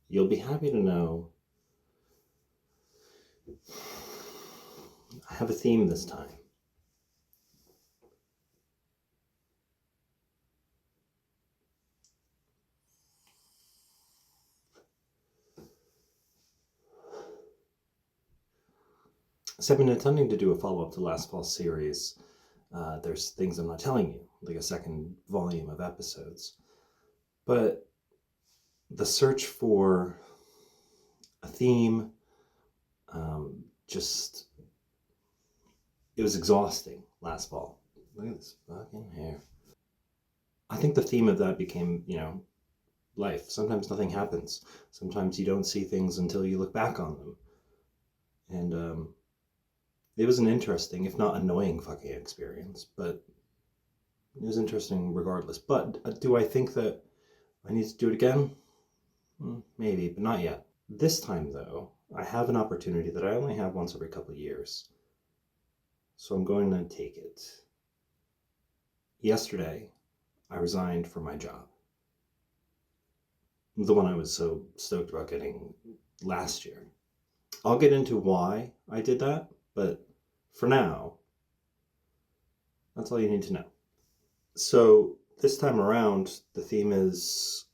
you'll be happy to know I have a theme this time. So I've been intending to do a follow-up to last fall's series. There's things I'm not telling you, like a second volume of episodes. But the search for a theme, just, it was exhausting last fall. Look at this fucking hair. I think the theme of that became, life. Sometimes nothing happens. Sometimes you don't see things until you look back on them. And it was an interesting, if not annoying, fucking experience. But it was interesting regardless. But do I think that I need to do it again? Maybe, but not yet. This time, though, I have an opportunity that I only have once every couple of years. So I'm going to take it. Yesterday, I resigned from my job. The one I was so stoked about getting last year. I'll get into why I did that, but for now, that's all you need to know. So this time around, the theme is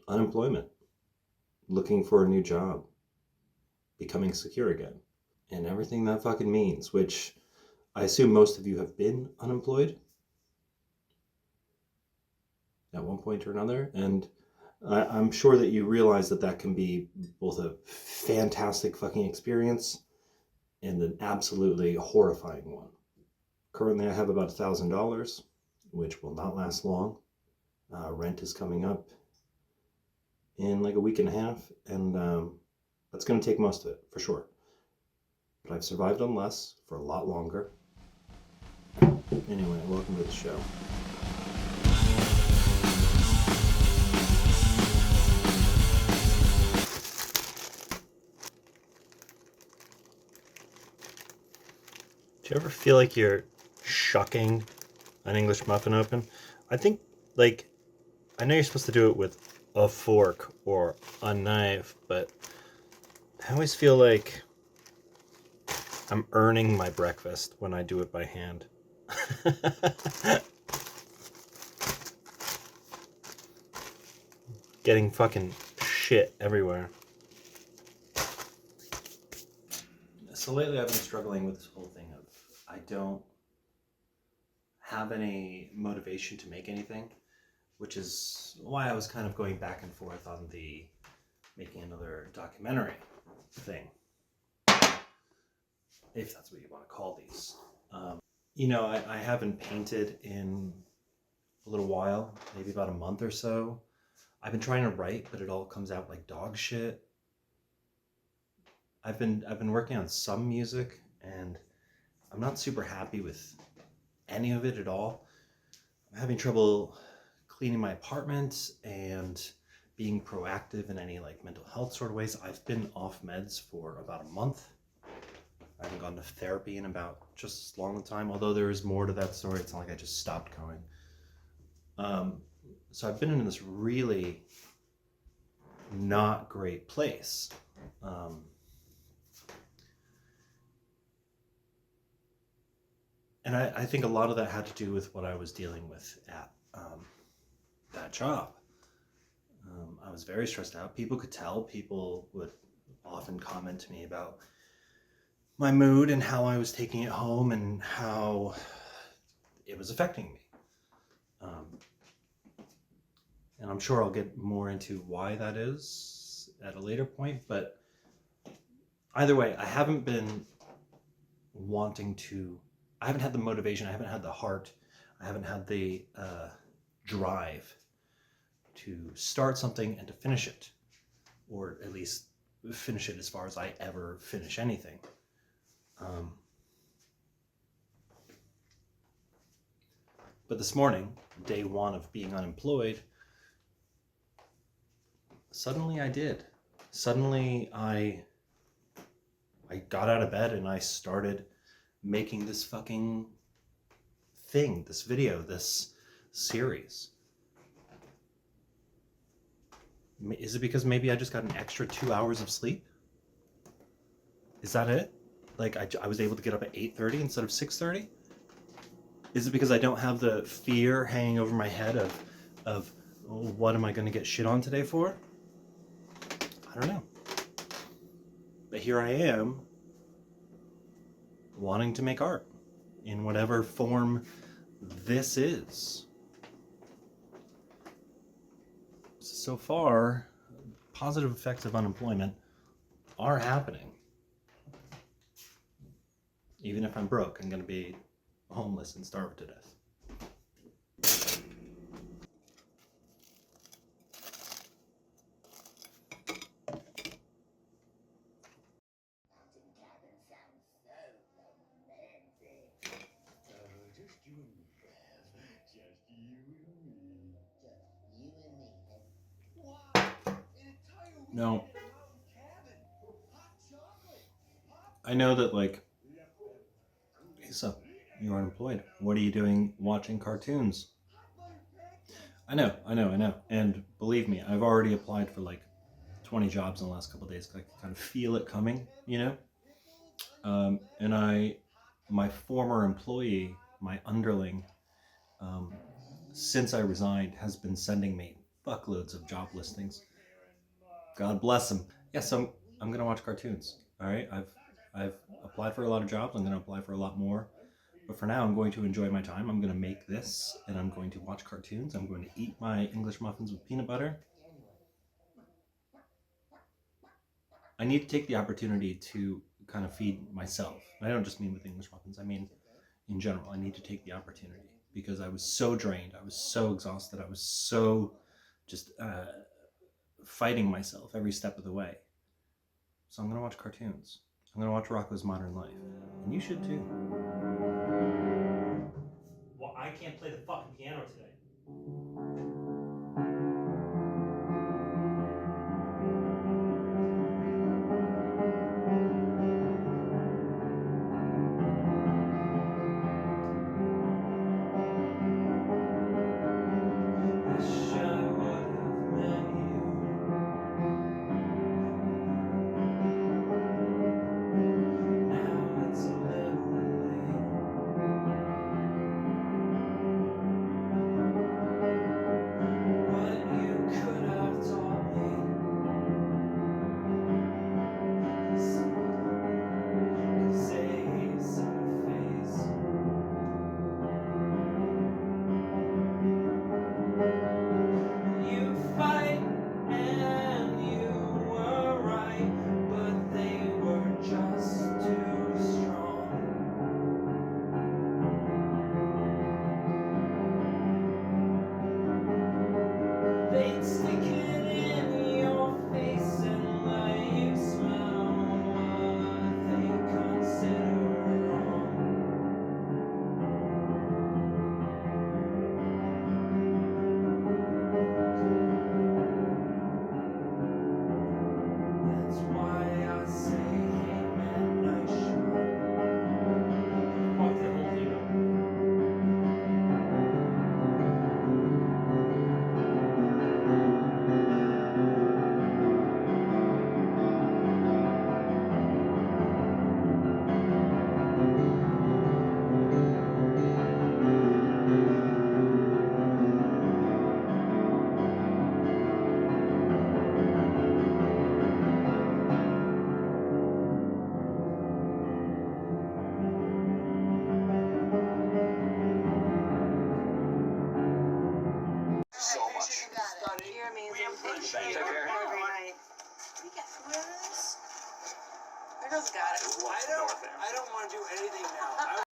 unemployment, looking for a new job, becoming secure again, and everything that fucking means, which I assume most of you have been unemployed at one point or another, and I'm sure that you realize that that can be both a fantastic fucking experience and an absolutely horrifying one. Currently, I have about $1,000, which will not last long. Rent is coming up in like a week and a half, and that's going to take most of it, for sure. But I've survived on less for a lot longer. Anyway, welcome to the show. Do you ever feel like you're shucking an English muffin open? I think, I know you're supposed to do it with a fork or a knife, but I always feel like I'm earning my breakfast when I do it by hand. Getting fucking shit everywhere. So lately I've been struggling with this whole thing of I don't have any motivation to make anything, which is why I was kind of going back and forth on the making another documentary thing, if that's what you want to call these. I haven't painted in a little while, maybe about a month or so. I've been trying to write, but it all comes out like dog shit. I've been working on some music, and I'm not super happy with any of it at all. I'm having trouble cleaning my apartment and being proactive in any like mental health sort of ways. I've been off meds for about a month. I haven't gone to therapy in about just as long a time, although there is more to that story. It's not like I just stopped going. So I've been in this really not great place. And I think a lot of that had to do with what I was dealing with at that job. I was very stressed out. People could tell. People would often comment to me about my mood and how I was taking it home and how it was affecting me. And I'm sure I'll get more into why that is at a later point, but either way, I haven't been I haven't had the motivation, I haven't had the heart, I haven't had the drive to start something and to finish it, or at least finish it as far as I ever finish anything. But this morning, day one of being unemployed, suddenly I did. Suddenly I got out of bed and I started making this fucking thing, this video, this series. Is it because maybe I just got an extra 2 hours of sleep? Is that it? Like I was able to get up at 8:30 instead of 6:30? Is it because I don't have the fear hanging over my head of oh, what am I going to get shit on today for? I don't know. But here I am, wanting to make art in whatever form this is. So far, positive effects of unemployment are happening. Even if I'm broke, I'm going to be homeless and starve to death. No. I know that, like, hey, so you're unemployed. What are you doing watching cartoons? I know. And believe me, I've already applied for like 20 jobs in the last couple of days. I can kind of feel it coming, you know? And my former employee, my underling, since I resigned, has been sending me fuckloads of job listings. God bless him. Yeah, so I'm gonna watch cartoons. All right, I've applied for a lot of jobs. I'm gonna apply for a lot more. But for now, I'm going to enjoy my time. I'm going to make this, and I'm going to watch cartoons. I'm going to eat my English muffins with peanut butter. I need to take the opportunity to kind of feed myself. And I don't just mean with English muffins. I mean, in general, I need to take the opportunity because I was so drained. I was so exhausted. I was so just fighting myself every step of the way. So I'm going to watch cartoons. I'm going to watch Rocko's Modern Life. And you should too. Well, I can't play the fucking piano today. I don't want to do anything now.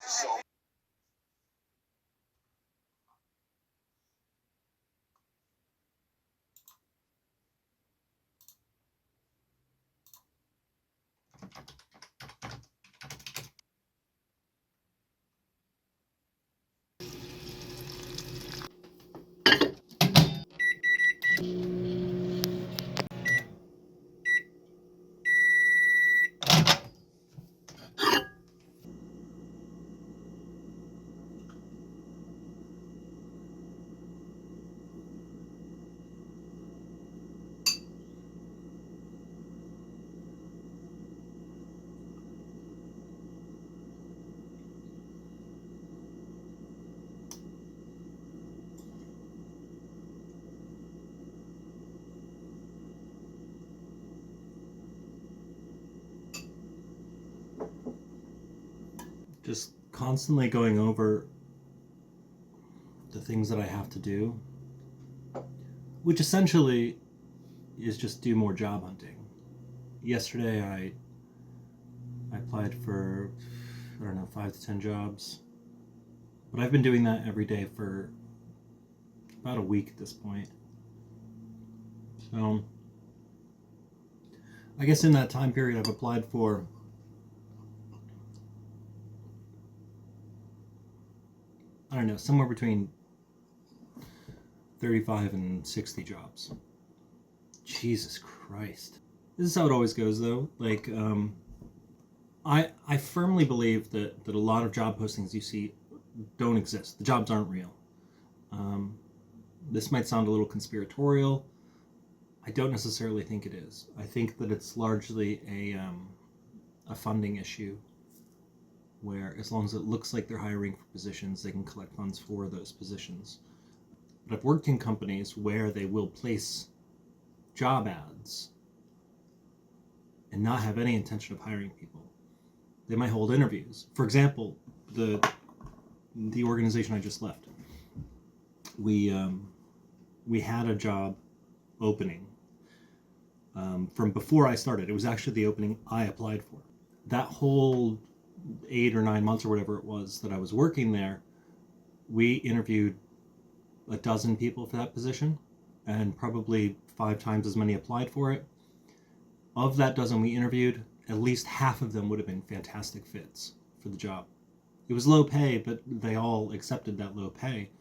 constantly going over the things that I have to do, which essentially is just do more job hunting. Yesterday I applied for, I don't know, 5 to 10 jobs. But I've been doing that every day for about a week at this point. So I guess in that time period I've applied for I don't know, somewhere between 35 and 60 jobs. Jesus Christ. This is how it always goes though. Like, I firmly believe that a lot of job postings you see don't exist. The jobs aren't real. This might sound a little conspiratorial. I don't necessarily think it is. I think that it's largely a funding issue where as long as it looks like they're hiring for positions, they can collect funds for those positions. But I've worked in companies where they will place job ads and not have any intention of hiring people. They might hold interviews. For example, the organization I just left, we had a job opening from before I started. It was actually the opening I applied for. That whole 8 or 9 months or whatever it was that I was working there, we interviewed a dozen people for that position, and probably 5 times as many applied for it. Of that dozen we interviewed, at least half of them would have been fantastic fits for the job. It was low pay, but they all accepted that low pay.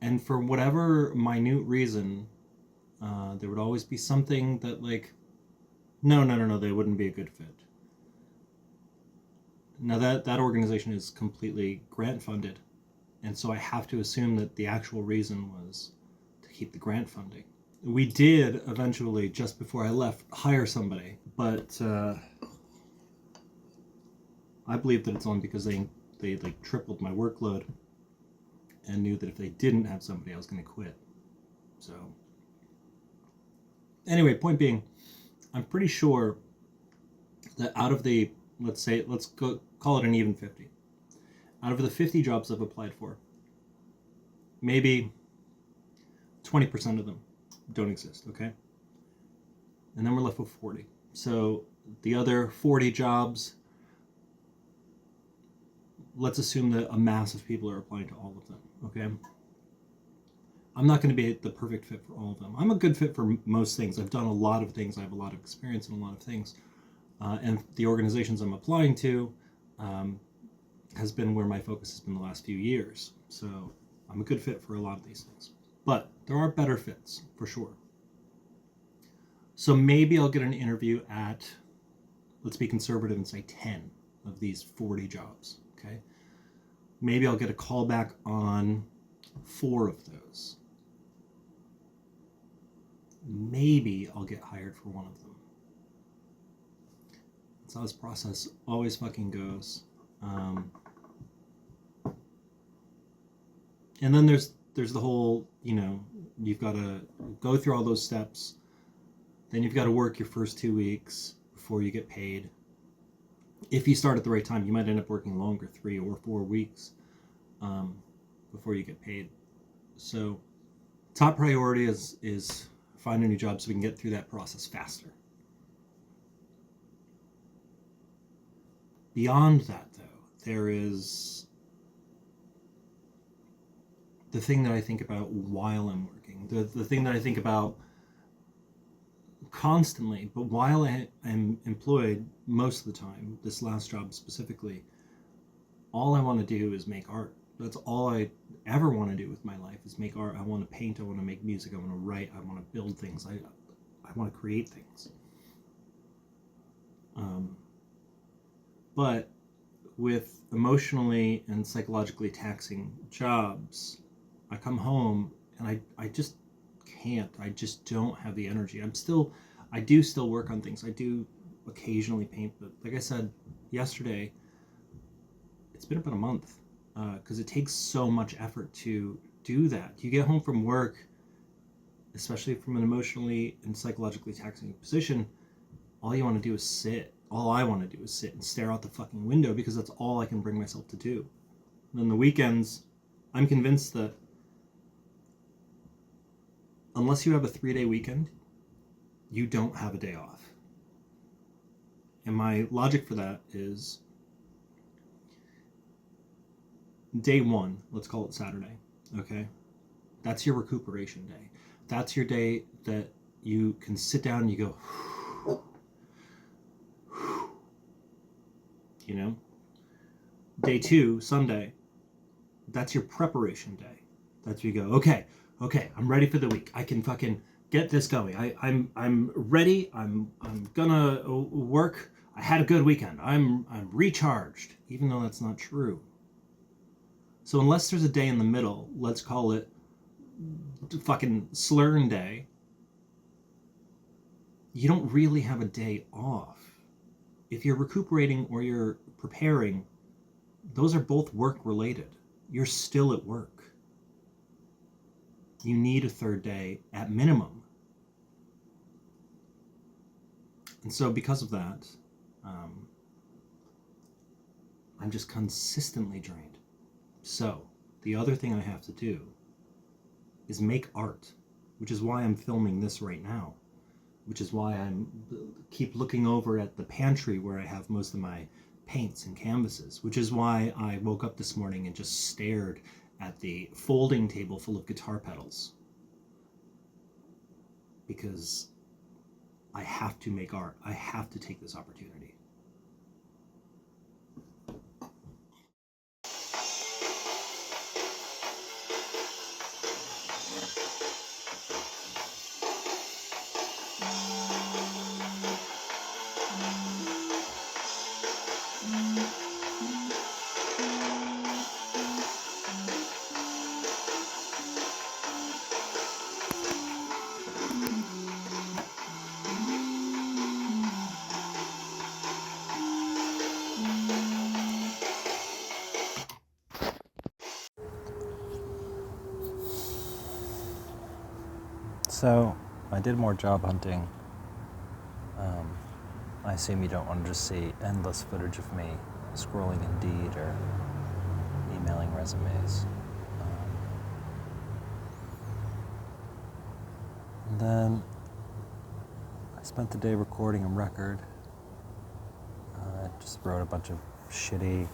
And for whatever minute reason, there would always be something that like, no, they wouldn't be a good fit. Now that organization is completely grant funded, and so I have to assume that the actual reason was to keep the grant funding. We did eventually, just before I left, hire somebody, but I believe that it's only because they like tripled my workload and knew that if they didn't have somebody, I was going to quit. So anyway, point being, I'm pretty sure that out of the, let's go call it an even 50. Out of the 50 jobs I've applied for, maybe 20% of them don't exist, okay? And then we're left with 40. So the other 40 jobs, let's assume that a mass of people are applying to all of them, okay? I'm not going to be the perfect fit for all of them. I'm a good fit for most things. I've done a lot of things. I have a lot of experience in a lot of things. And the organizations I'm applying to has been where my focus has been the last few years. So I'm a good fit for a lot of these things. But there are better fits, for sure. So maybe I'll get an interview at, let's be conservative and say 10 of these 40 jobs, okay? Maybe I'll get a call back on 4 of those. Maybe I'll get hired for one of them. That's how this process always fucking goes. And then there's the whole, you've got to go through all those steps. Then you've got to work your first 2 weeks before you get paid. If you start at the right time, you might end up working longer, 3 or 4 weeks before you get paid. So top priority is find a new job so we can get through that process faster. Beyond that, though, there is the thing that I think about while I'm working, the thing that I think about constantly, but while I'm employed most of the time, this last job specifically, all I want to do is make art. That's all I ever want to do with my life is make art. I want to paint, I want to make music, I want to write, I want to build things, I want to create things. But with emotionally and psychologically taxing jobs, I come home and I just can't. I just don't have the energy. I do still work on things. I do occasionally paint, but like I said yesterday, it's been about a month because it takes so much effort to do that. You get home from work, especially from an emotionally and psychologically taxing position, all you want to do is sit all I want to do is sit and stare out the fucking window because that's all I can bring myself to do. And then the weekends, I'm convinced that unless you have a 3-day weekend, you don't have a day off. And my logic for that is day one, let's call it Saturday, okay? That's your recuperation day. That's your day that you can sit down and you go, you know? Day two, Sunday, that's your preparation day. That's where you go, okay, I'm ready for the week. I can fucking get this going. I'm ready. I'm gonna work. I had a good weekend. I'm recharged, even though that's not true. So unless there's a day in the middle, let's call it fucking Slurn Day, you don't really have a day off. If you're recuperating or you're preparing, those are both work related. You're still at work. You need a third day at minimum. And so because of that, I'm just consistently drained. So the other thing I have to do is make art, which is why I'm filming this right now, which is why I'm keep looking over at the pantry where I have most of my paints and canvases, which is why I woke up this morning and just stared at the folding table full of guitar pedals, because I have to make art. I have to take this opportunity. So, I did more job hunting. I assume you don't want to just see endless footage of me scrolling Indeed or emailing resumes. And then I spent the day recording a record. I just wrote a bunch of shitty,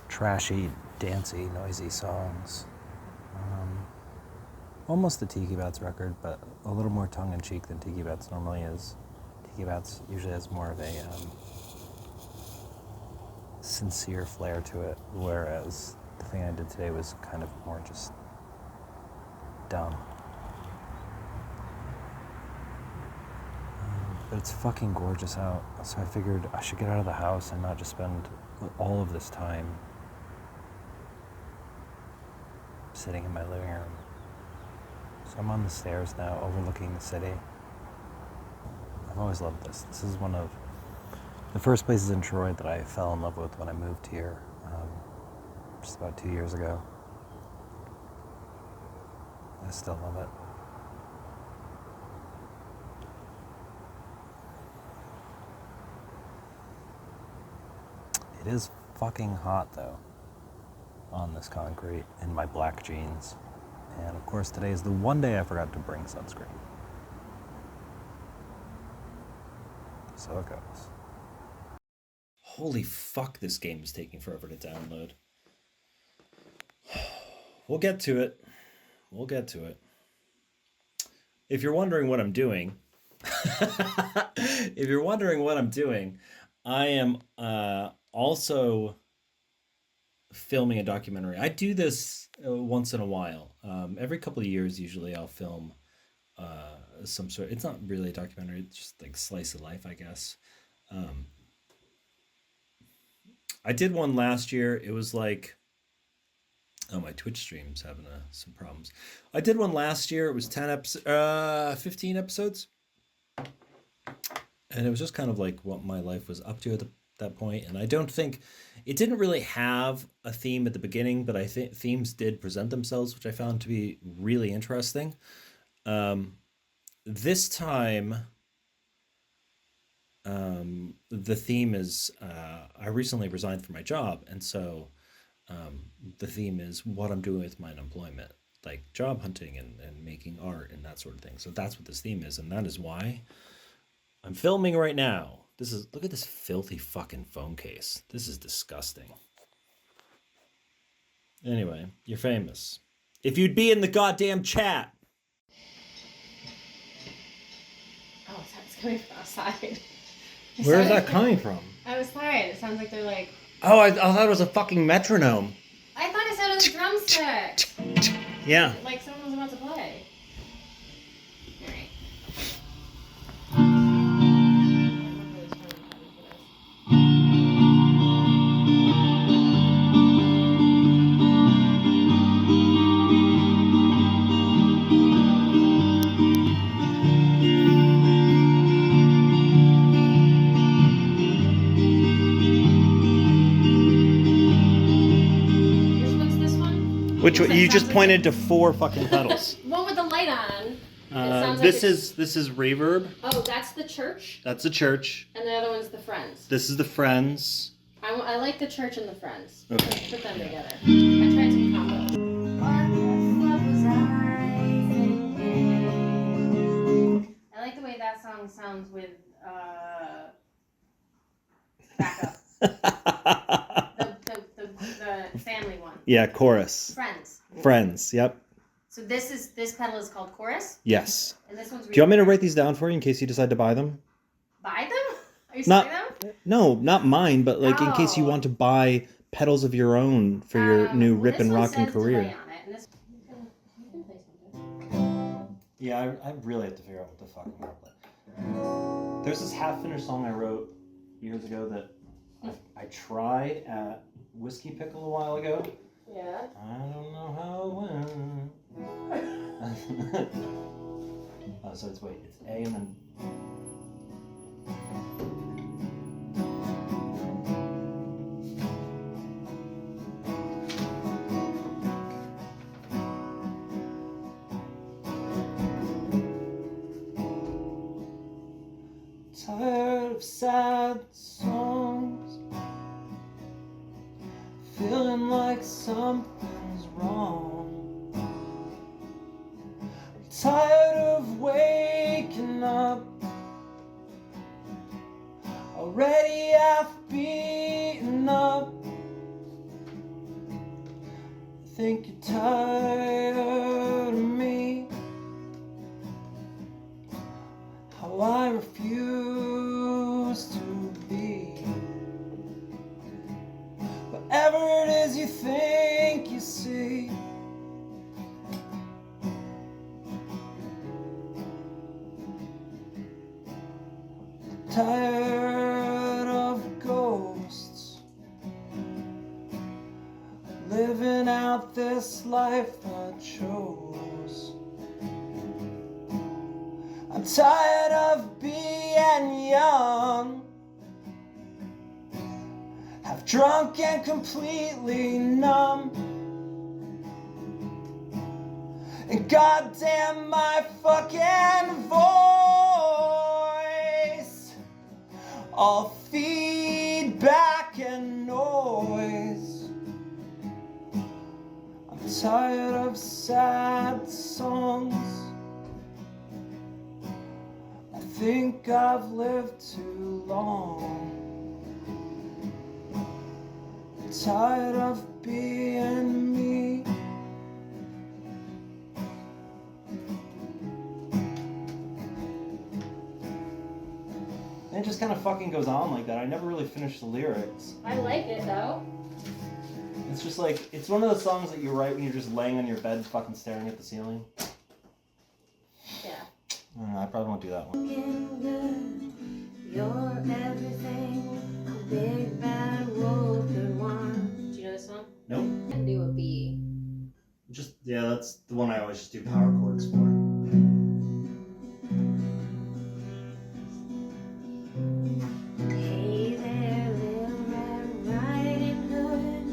trashy, dancey, noisy songs. Almost the Tiki Bats record, but a little more tongue-in-cheek than Tiki Bats normally is. Tiki Bats usually has more of a sincere flair to it, whereas the thing I did today was kind of more just dumb. But it's fucking gorgeous out, so I figured I should get out of the house and not just spend all of this time sitting in my living room. So I'm on the stairs now, overlooking the city. I've always loved this. This is one of the first places in Troy that I fell in love with when I moved here, just about 2 years ago. I still love it. It is fucking hot though, on this concrete, in my black jeans. And of course today is the one day I forgot to bring sunscreen. So it goes. Holy fuck, this game is taking forever to download. We'll get to it. If you're wondering what I'm doing, I am also filming a documentary. I do this once in a while. Every couple of years, usually I'll film some sort. It's not really a documentary. It's just like slice of life, I guess. I did one last year. It was like, oh, my Twitch stream's having some problems. I did one last year. It was 15 episodes, and it was just kind of like what my life was up to at that point. And I don't think it didn't really have a theme at the beginning, but I think themes did present themselves, which I found to be really interesting. This time, the theme is I recently resigned from my job, and so the theme is what I'm doing with my unemployment, like job hunting and making art and that sort of thing. So that's what this theme is, and that is why I'm filming right now. Look at this filthy fucking phone case. This is disgusting. Anyway, you're famous. If you'd be in the goddamn chat. Oh, it's coming from outside. Where is that coming from? Outside. It sounds like they're like. Oh, I thought it was a fucking metronome. I thought it sounded like a drumstick. Yeah. Like someone was about to play. Alright. What's this one? Which Yes, that you just sounds like pointed to 4 fucking pedals. One with the light on. sounds like This it's- is reverb. Oh, that's the church, That's the church. and the other one's the friends. This is the friends. I like the church and the friends. Okay. Let's put them together. I tried some combos. I like the way that song sounds with back up. The family one. Yeah, chorus. Friends. Friends. Yep. So this pedal is called chorus, Yes. and this one's. Do you want me to reverb. write these down for you in case you decide to buy them? Buy them? Are you Not- selling them? No, not mine, but like in case you Oh. want to buy pedals of your own for your new Well, rip and this one rocking says career. delay on it, and this. You can play something. Yeah, I really have to figure out what the fuck I'm gonna play. There's this half-finished song I wrote years ago that I tried at Whiskey Pickle a while ago. Yeah. I don't know how it went. Oh, so it's A and then. Tired of sad songs, feeling like something's wrong. I'm tired of waking up, already half beaten up. I think you're tired of me, how I refuse to be whatever it is you think you see. Tired of ghosts living out this life I chose. I'm tired of being young, half drunk and completely numb. And goddamn my fucking voice, all feedback and noise. I'm tired of sad songs, I think I've lived too long. I'm tired of being me. And it just kind of fucking goes on like that. I never really finished the lyrics. I like it though. It's just like, it's one of those songs that you write when you're just laying on your bed fucking staring at the ceiling. Yeah. I don't know, I probably won't do that one. You're everything a big bad wolf could want. Do you know this song? Nope. And do a B. Just, yeah, that's the one I always just do power chords for. Hey there, little Red Riding Hood.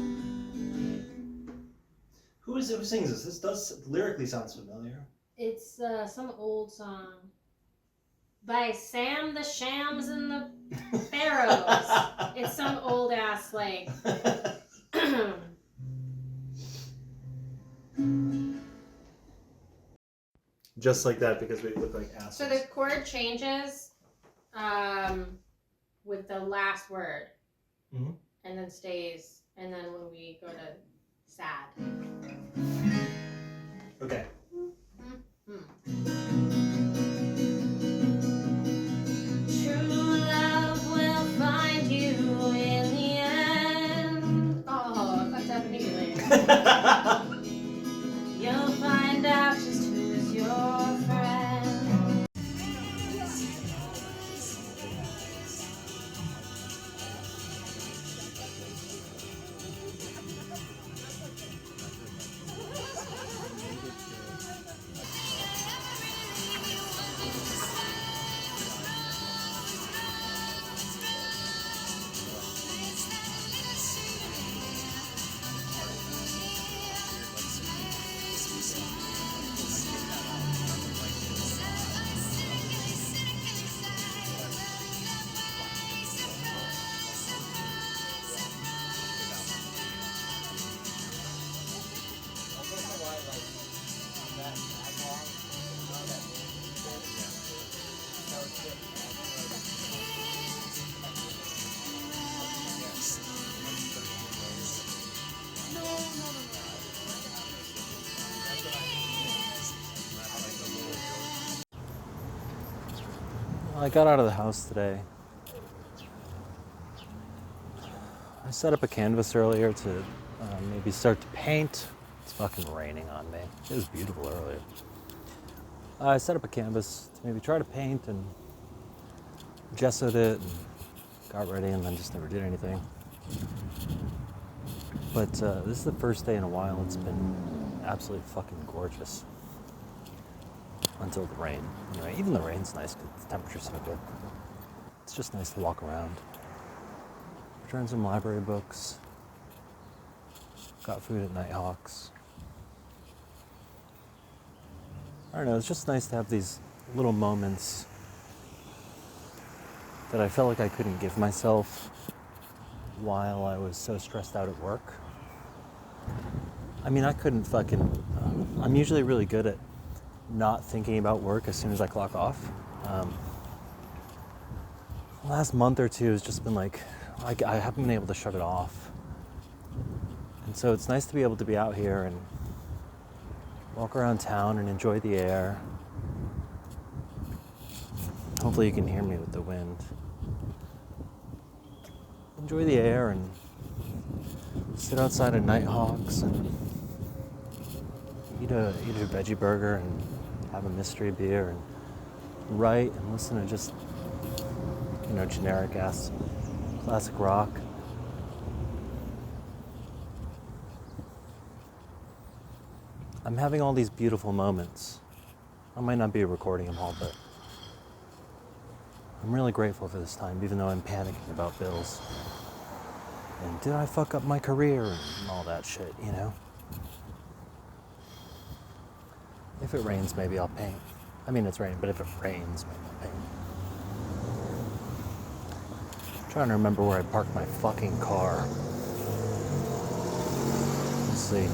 Who sings this? This does lyrically sounds familiar. It's some old song by Sam the Shams and the Pharaohs. It's some old ass like. Just like that because we look like assholes. So the chord changes with the last word. Mhm. And then stays. And then when we go to sad. Okay. True love will find you in the end. Oh, I fucked up immediately. You'll find out just who's your friend. I got out of the house today. I set up a canvas earlier to maybe start to paint. It's fucking raining on me. It was beautiful earlier. I set up a canvas to maybe try to paint and gessoed it and got ready and then just never did anything. But this is the first day in a while it's been absolutely fucking gorgeous. Until the rain. Anyway, even the rain's nice because the temperature's so good. It's just nice to walk around. Return some library books. Got food at Nighthawks. I don't know, it's just nice to have these little moments that I felt like I couldn't give myself while I was so stressed out at work. I mean, I couldn't fucking... I'm usually really good at not thinking about work as soon as I clock off. The last month or two has just been like, I haven't been able to shut it off. And so it's nice to be able to be out here and walk around town and enjoy the air. Hopefully you can hear me with the wind. Enjoy the air and sit outside of Nighthawks and eat a veggie burger and have a mystery beer and write and listen to just, generic ass classic rock. I'm having all these beautiful moments. I might not be recording them all, but I'm really grateful for this time, even though I'm panicking about bills. And did I fuck up my career and all that shit, If it rains, maybe I'll paint. I mean, it's raining, but if it rains, maybe I'll paint. I'm trying to remember where I parked my fucking car. Let's see.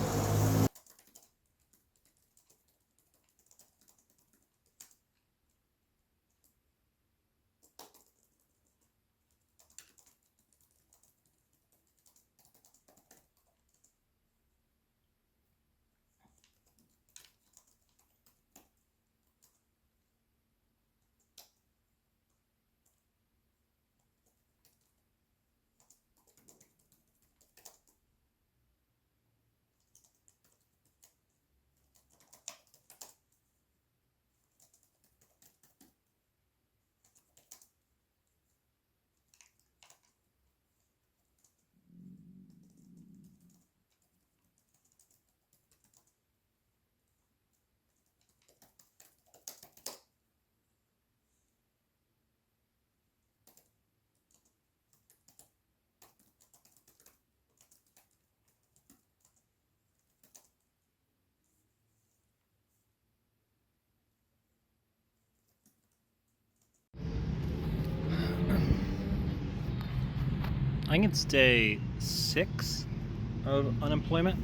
I think it's day 6 of unemployment.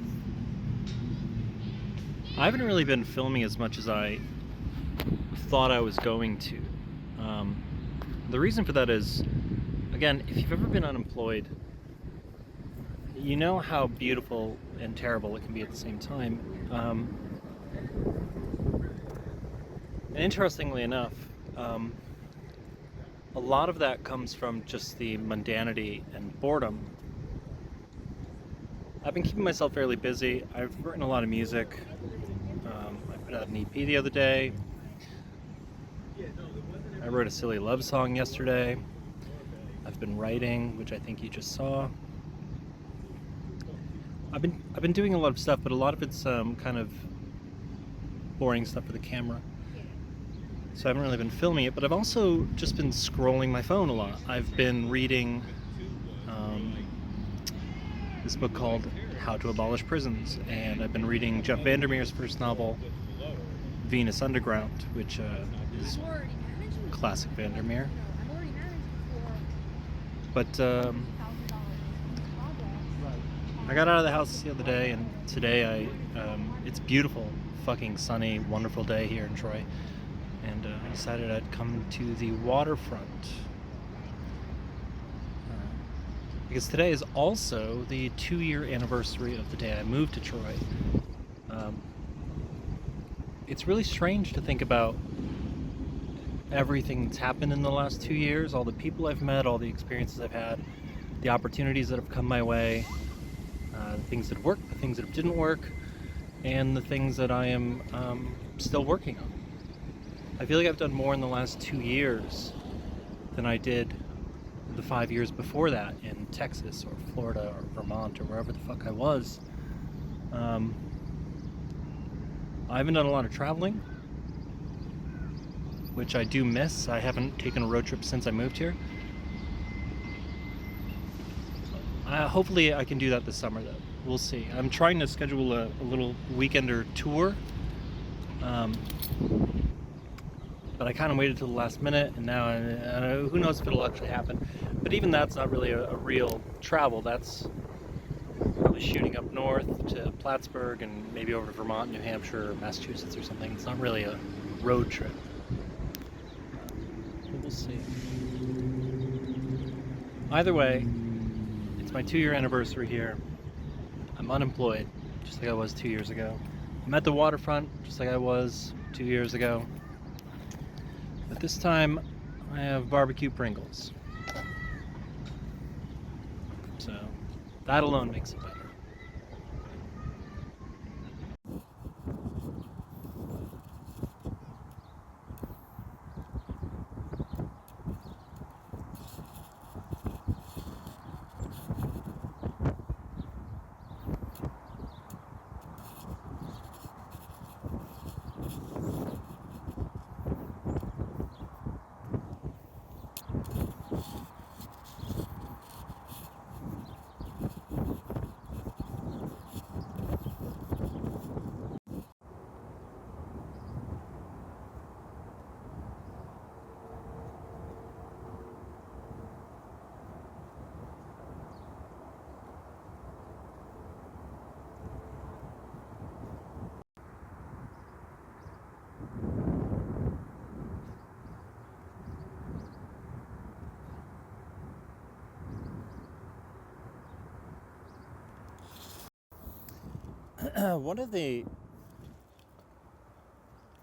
I haven't really been filming as much as I thought I was going to. The reason for that is, again, if you've ever been unemployed, you know how beautiful and terrible it can be at the same time. And interestingly enough, a lot of that comes from just the mundanity and boredom. I've been keeping myself fairly busy. I've written a lot of music. I put out an EP the other day. I wrote a silly love song yesterday. I've been writing, which I think you just saw. I've been doing a lot of stuff, but a lot of it's kind of boring stuff for the camera. So I haven't really been filming it, but I've also just been scrolling my phone a lot. I've been reading this book called How to Abolish Prisons, and I've been reading Jeff Vandermeer's first novel, Venus Underground, which is classic Vandermeer. But I got out of the house the other day, and today it's beautiful, fucking sunny, wonderful day here in Troy, and I decided I'd come to the waterfront. Because today is also the 2-year anniversary of the day I moved to Troy. It's really strange to think about everything that's happened in the last 2 years, all the people I've met, all the experiences I've had, the opportunities that have come my way, the things that worked, the things that didn't work, and the things that I am still working on. I feel like I've done more in the last 2 years than I did the 5 years before that in Texas or Florida or Vermont or wherever the fuck I was. I haven't done a lot of traveling, which I do miss. I haven't taken a road trip since I moved here. Hopefully I can do that this summer though. We'll see. I'm trying to schedule a little weekender tour. But I kind of waited till the last minute, and now who knows if it'll actually happen. But even that's not really a real travel. That's probably shooting up north to Plattsburgh and maybe over to Vermont, New Hampshire, or Massachusetts or something. It's not really a road trip. But we'll see. Either way, it's my 2-year anniversary here. I'm unemployed, just like I was 2 years ago. I'm at the waterfront, just like I was 2 years ago. But this time, I have barbecue Pringles. So, that alone makes it better.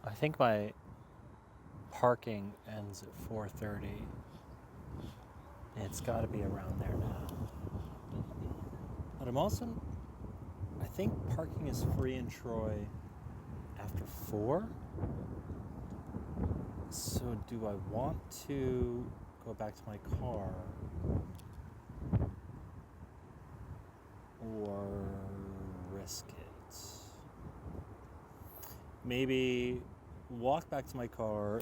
I think my parking ends at 4:30. It's got to be around there now. But I think parking is free in Troy after 4. So do I want to go back to my car or risk it? Maybe walk back to my car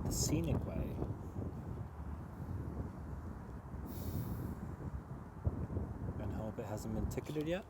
the scenic way and hope it hasn't been ticketed yet.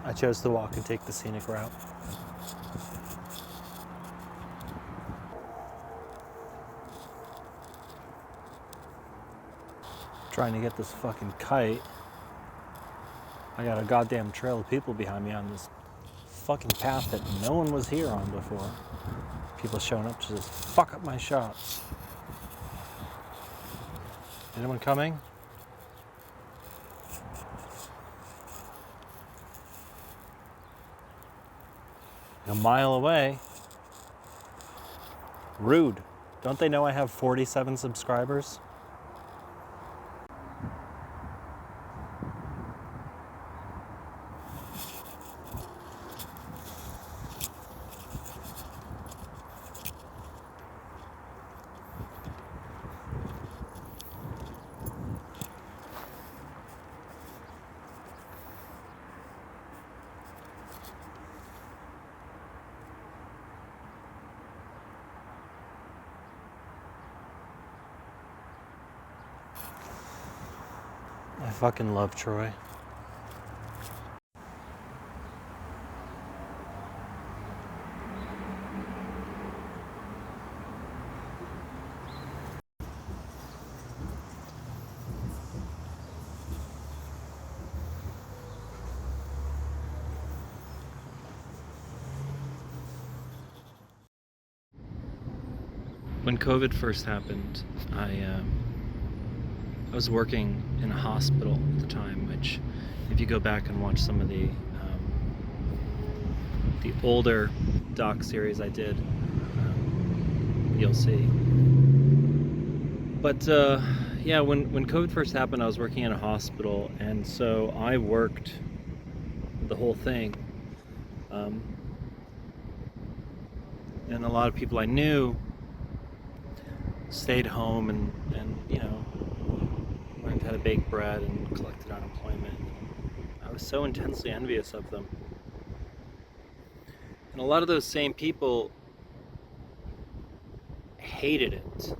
I chose to walk and take the scenic route. Trying to get this fucking kite. I got a goddamn trail of people behind me on this fucking path that no one was here on before. People showing up to just fuck up my shots. Anyone coming? A mile away. Rude. Don't they know I have 47 subscribers? I fucking love Troy. When COVID first happened, I was working in a hospital at the time, which, if you go back and watch some of the older doc series I did, you'll see. But yeah, when COVID first happened, I was working in a hospital, and so I worked the whole thing. And a lot of people I knew stayed home and you know, learned how to bake bread and collected unemployment. I was so intensely envious of them. And a lot of those same people hated it.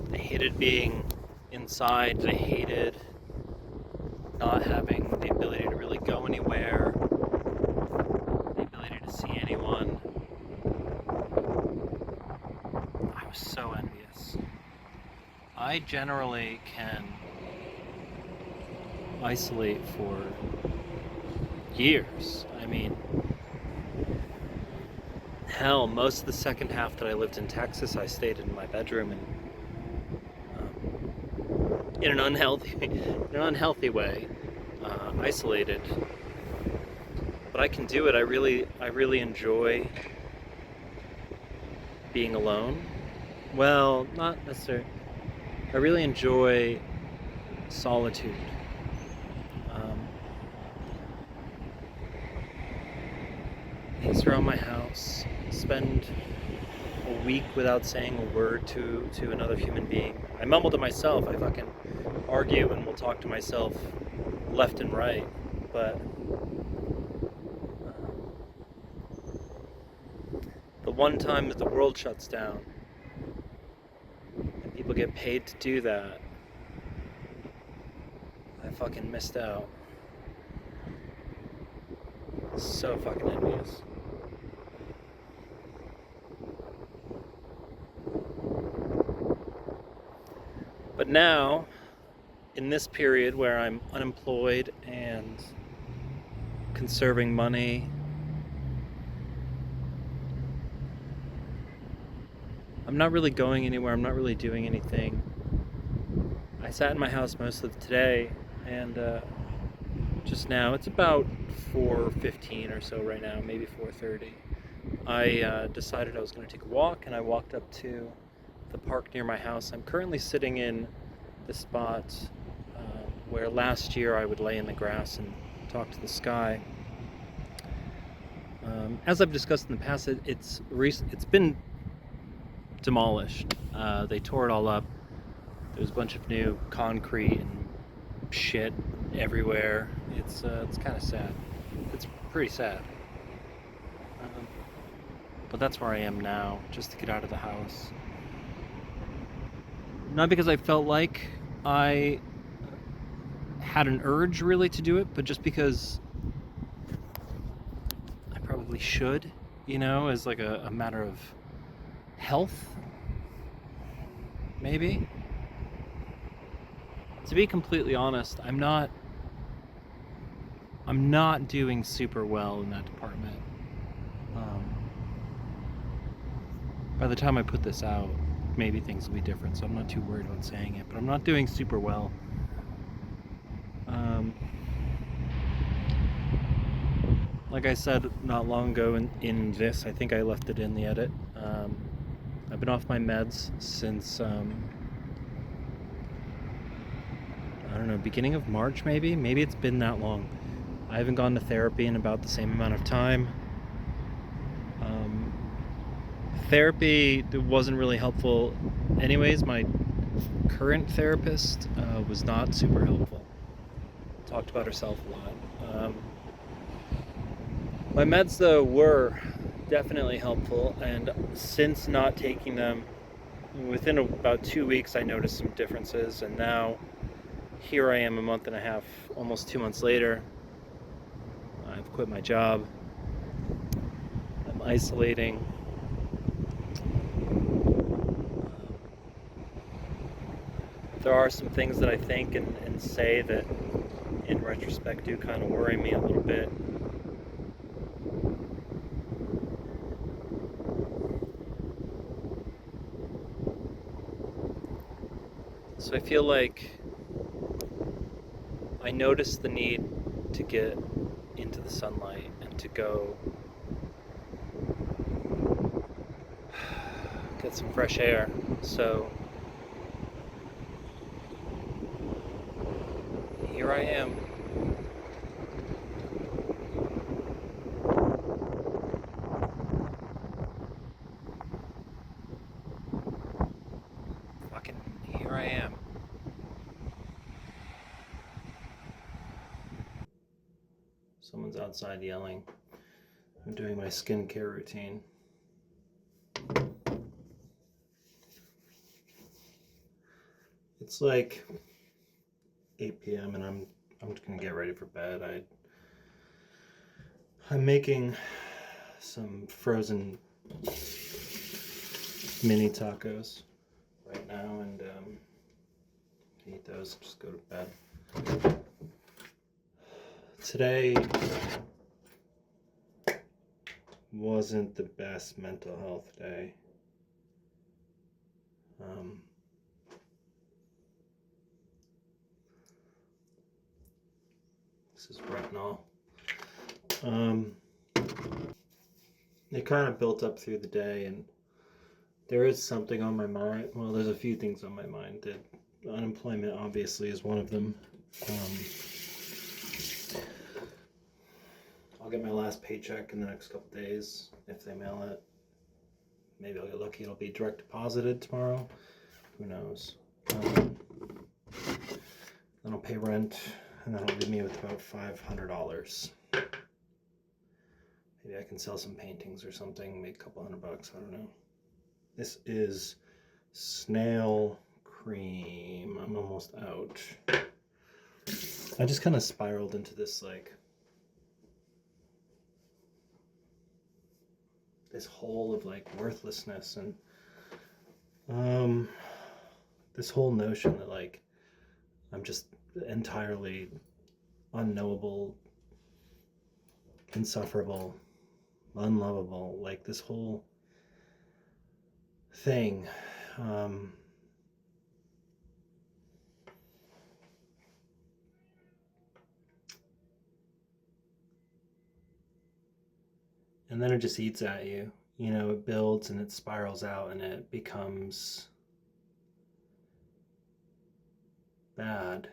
They hated being inside. They hated not having the ability to really go anywhere, the ability to see anyone. I was so envious. I generally can isolate for years. I mean, hell, most of the second half that I lived in Texas, I stayed in my bedroom and in an unhealthy way, isolated. But I can do it. I really enjoy being alone. Well, not necessarily. I really enjoy solitude. Just around my house, spend a week without saying a word to another human being. I mumble to myself. I fucking argue and will talk to myself left and right. But the one time that the world shuts down and people get paid to do that, I fucking missed out. So fucking envious. But now, in this period where I'm unemployed and conserving money, I'm not really going anywhere. I'm not really doing anything. I sat in my house most of today, and just now, it's about 4:15 or so right now, maybe 4:30. I decided I was going to take a walk, and I walked up to the park near my house. I'm currently sitting in the spot where last year I would lay in the grass and talk to the sky. As I've discussed in the past, it's been demolished. They tore it all up. There's a bunch of new concrete and shit everywhere. It's kind of sad. It's pretty sad. But that's where I am now, just to get out of the house. Not because I felt like I had an urge really to do it, but just because probably should, as like a matter of health, maybe. To be completely honest, I'm not doing super well in that department. By the time I put this out, maybe things will be different, so I'm not too worried about saying it, but I'm not doing super well. Like I said not long ago in this, I think I left it in the edit. I've been off my meds since, I don't know, beginning of March maybe? Maybe it's been that long. I haven't gone to therapy in about the same amount of time. Therapy wasn't really helpful anyways. My current therapist was not super helpful. Talked about herself a lot. My meds, though, were definitely helpful, and since not taking them, within about 2 weeks I noticed some differences, and now here I am a month and a half, almost 2 months later. I've quit my job. I'm isolating. There are some things that I think and say that in retrospect do kind of worry me a little bit. So I feel like I noticed the need to get into the sunlight and to go get some fresh air. So here I am. Fucking here I am. Someone's outside yelling. I'm doing my skincare routine. It's like 8 p.m. and I'm just gonna get ready for bed. I'm making some frozen mini tacos right now, and eat those. Just go to bed. Today wasn't the best mental health day. This is retinol. It kind of built up through the day, and there is something on my mind. Well, there's a few things on my mind. That unemployment obviously is one of them. I'll get my last paycheck in the next couple days if they mail it. Maybe I'll get lucky. It'll be direct deposited tomorrow. Who knows? Then I'll pay rent, and that'll leave me with about $500. Maybe I can sell some paintings or something, make a couple $100. I don't know. This is snail cream. I'm almost out. I just kind of spiraled into this this hole of worthlessness, and this whole notion that I'm just entirely unknowable, insufferable, unlovable, this whole thing. And then it just eats at you. It builds and it spirals out and it becomes bad.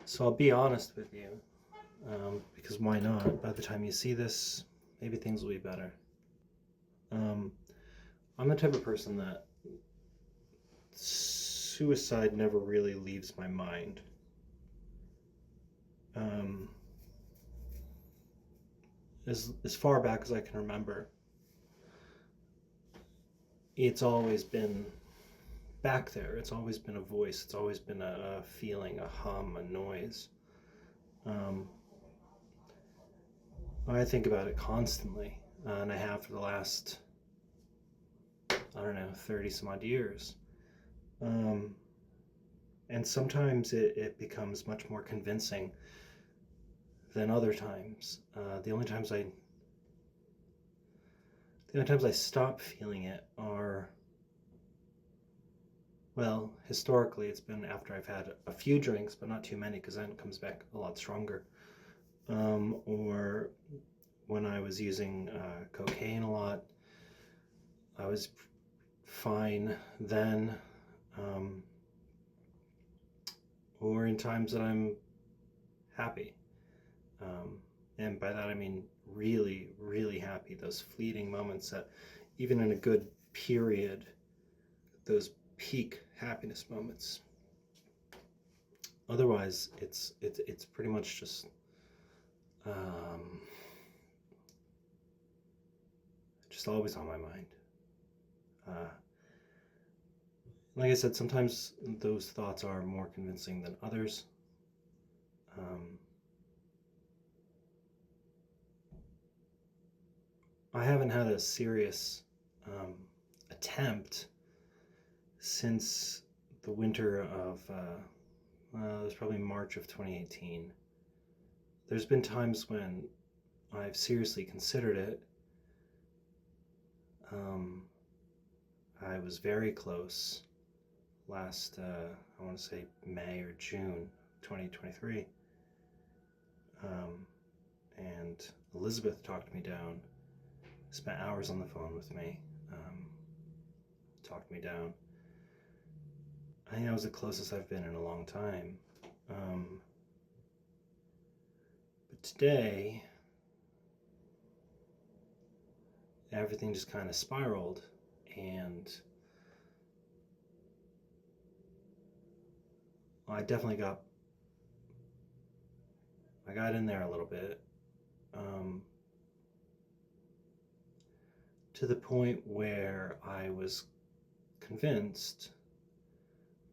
So I'll be honest with you, because why not? By the time you see this, maybe things will be better. I'm the type of person that suicide never really leaves my mind. As far back as I can remember, it's always been back there. It's always been a voice. It's always been a feeling, a hum, a noise. I think about it constantly, and I have for the last, I don't know, 30 some odd years. And sometimes it becomes much more convincing than other times. The only times I stop feeling it are, well, historically it's been after I've had a few drinks, but not too many, because then it comes back a lot stronger. Or when I was using cocaine a lot, I was fine then. Or in times that I'm happy. And by that I mean really, really happy. Those fleeting moments that, even in a good period, those peak happiness moments. Otherwise, it's pretty much just always on my mind. Like I said, sometimes those thoughts are more convincing than others. I haven't had a serious attempt since the winter of, it was probably March of 2018. There's been times when I've seriously considered it. I was very close last, I want to say May or June 2023. And Elizabeth talked me down, spent hours on the phone with me, talked me down. I think that was the closest I've been in a long time. But today, everything just kind of spiraled, and I definitely got in there a little bit, to the point where I was convinced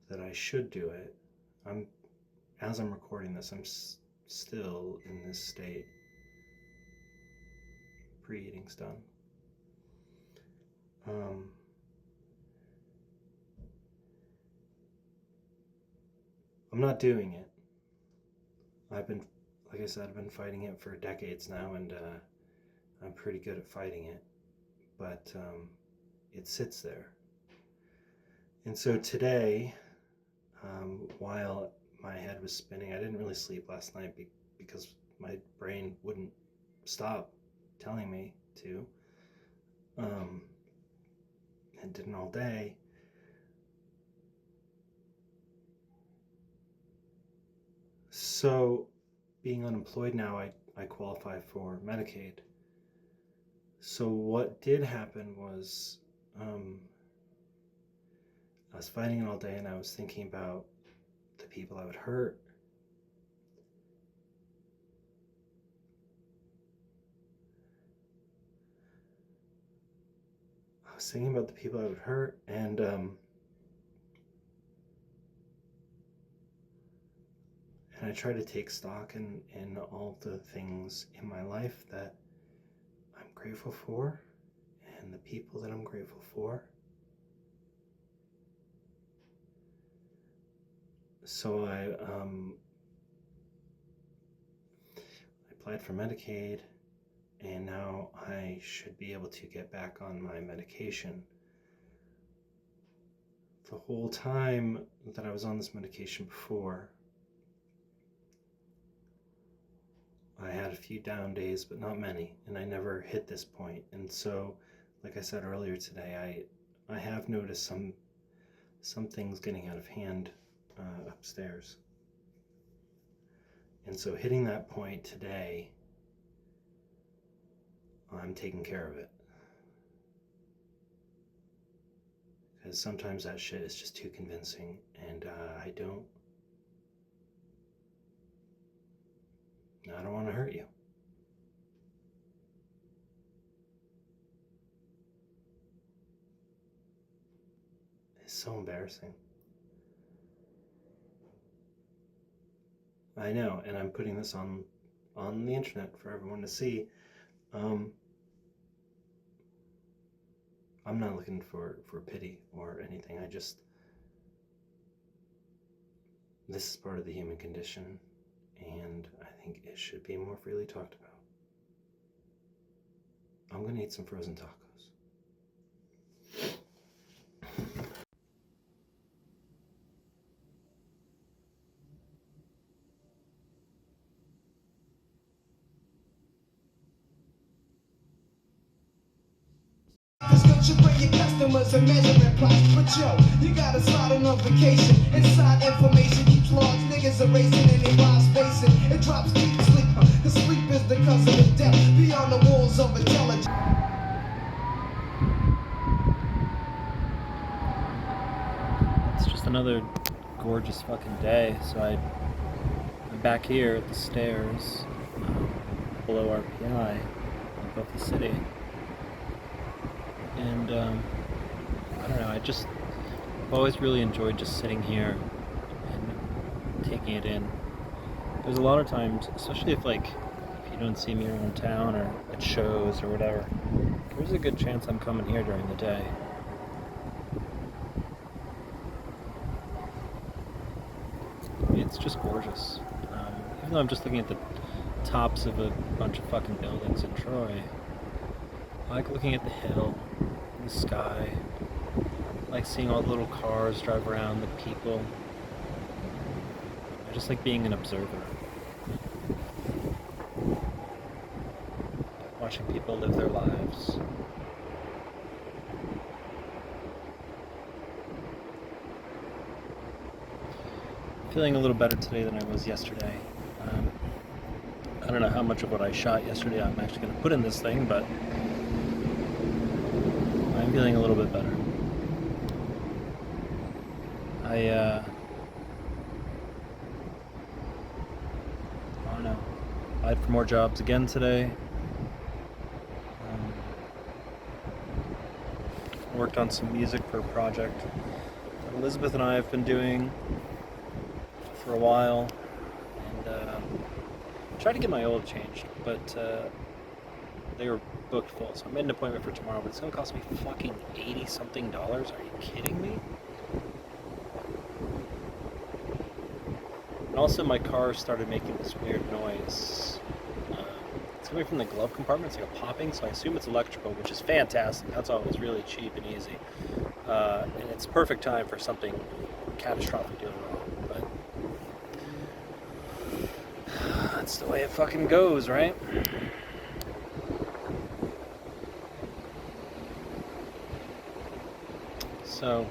that I should do it. As I'm recording this, I'm still in this state. Preheating's done. I'm not doing it. Like I said, I've been fighting it for decades now, and I'm pretty good at fighting it, but it sits there. And so today, while my head was spinning, I didn't really sleep last night because my brain wouldn't stop telling me to, and didn't all day. So, being unemployed now, I qualify for Medicaid. So what did happen was, I was fighting it all day, and I was thinking about the people I would hurt. I was thinking about the people I would hurt, and I try to take stock in all the things in my life that I'm grateful for, and the people that I'm grateful for. So I applied for Medicaid, and now I should be able to get back on my medication. The whole time that I was on this medication before, I had a few down days, but not many, and I never hit this point. And so, like I said earlier today, I have noticed some things getting out of hand upstairs. And so hitting that point today, I'm taking care of it. Because sometimes that shit is just too convincing, and I don't want to hurt you. is so embarrassing. I know, and I'm putting this on the internet for everyone to see. I'm not looking for pity or anything. This is part of the human condition, and I think it should be more freely talked about. I'm gonna eat some frozen tacos. Description for your customers and measurement plots. But yo, you got a slide on vacation. Inside information keeps logs, niggas erasing and they while spacing. It drops deep sleep, cause sleep is the cousin of death. Beyond the walls of intelligence. It's just another gorgeous fucking day. So I'm back here at the stairs below RPI above the city. And I don't know, I've always really enjoyed just sitting here and taking it in. There's a lot of times, especially if you don't see me around town or at shows or whatever, there's a good chance I'm coming here during the day. It's just gorgeous. Even though I'm just looking at the tops of a bunch of fucking buildings in Troy, I like looking at the hill, the sky, I like seeing all the little cars drive around, the people. I just like being an observer. Watching people live their lives. Feeling a little better today than I was yesterday. I don't know how much of what I shot yesterday I'm actually going to put in this thing, but I'm feeling a little bit better. I don't know. I applied for more jobs again today. Worked on some music for a project that Elizabeth and I have been doing for a while, and tried to get my oil changed, but they were booked full, so I made an appointment for tomorrow, but it's going to cost me fucking $80-something. Are you kidding me? And also my car started making this weird noise. It's coming from the glove compartment, it's like a popping, so I assume it's electrical, which is fantastic. That's always really cheap and easy. And it's perfect time for something catastrophic to go wrong, but that's the way it fucking goes, right? So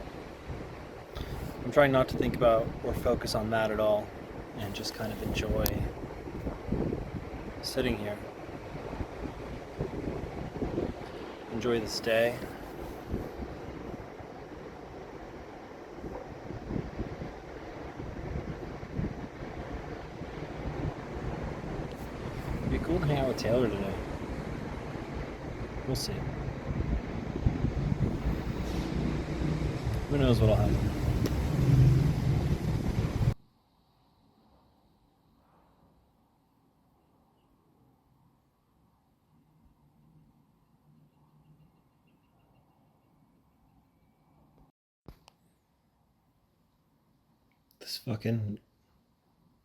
I'm trying not to think about or focus on that at all, and just kind of enjoy sitting here. Enjoy this day. It'd be cool to hang out with Taylor today. We'll see. Who knows what'll happen.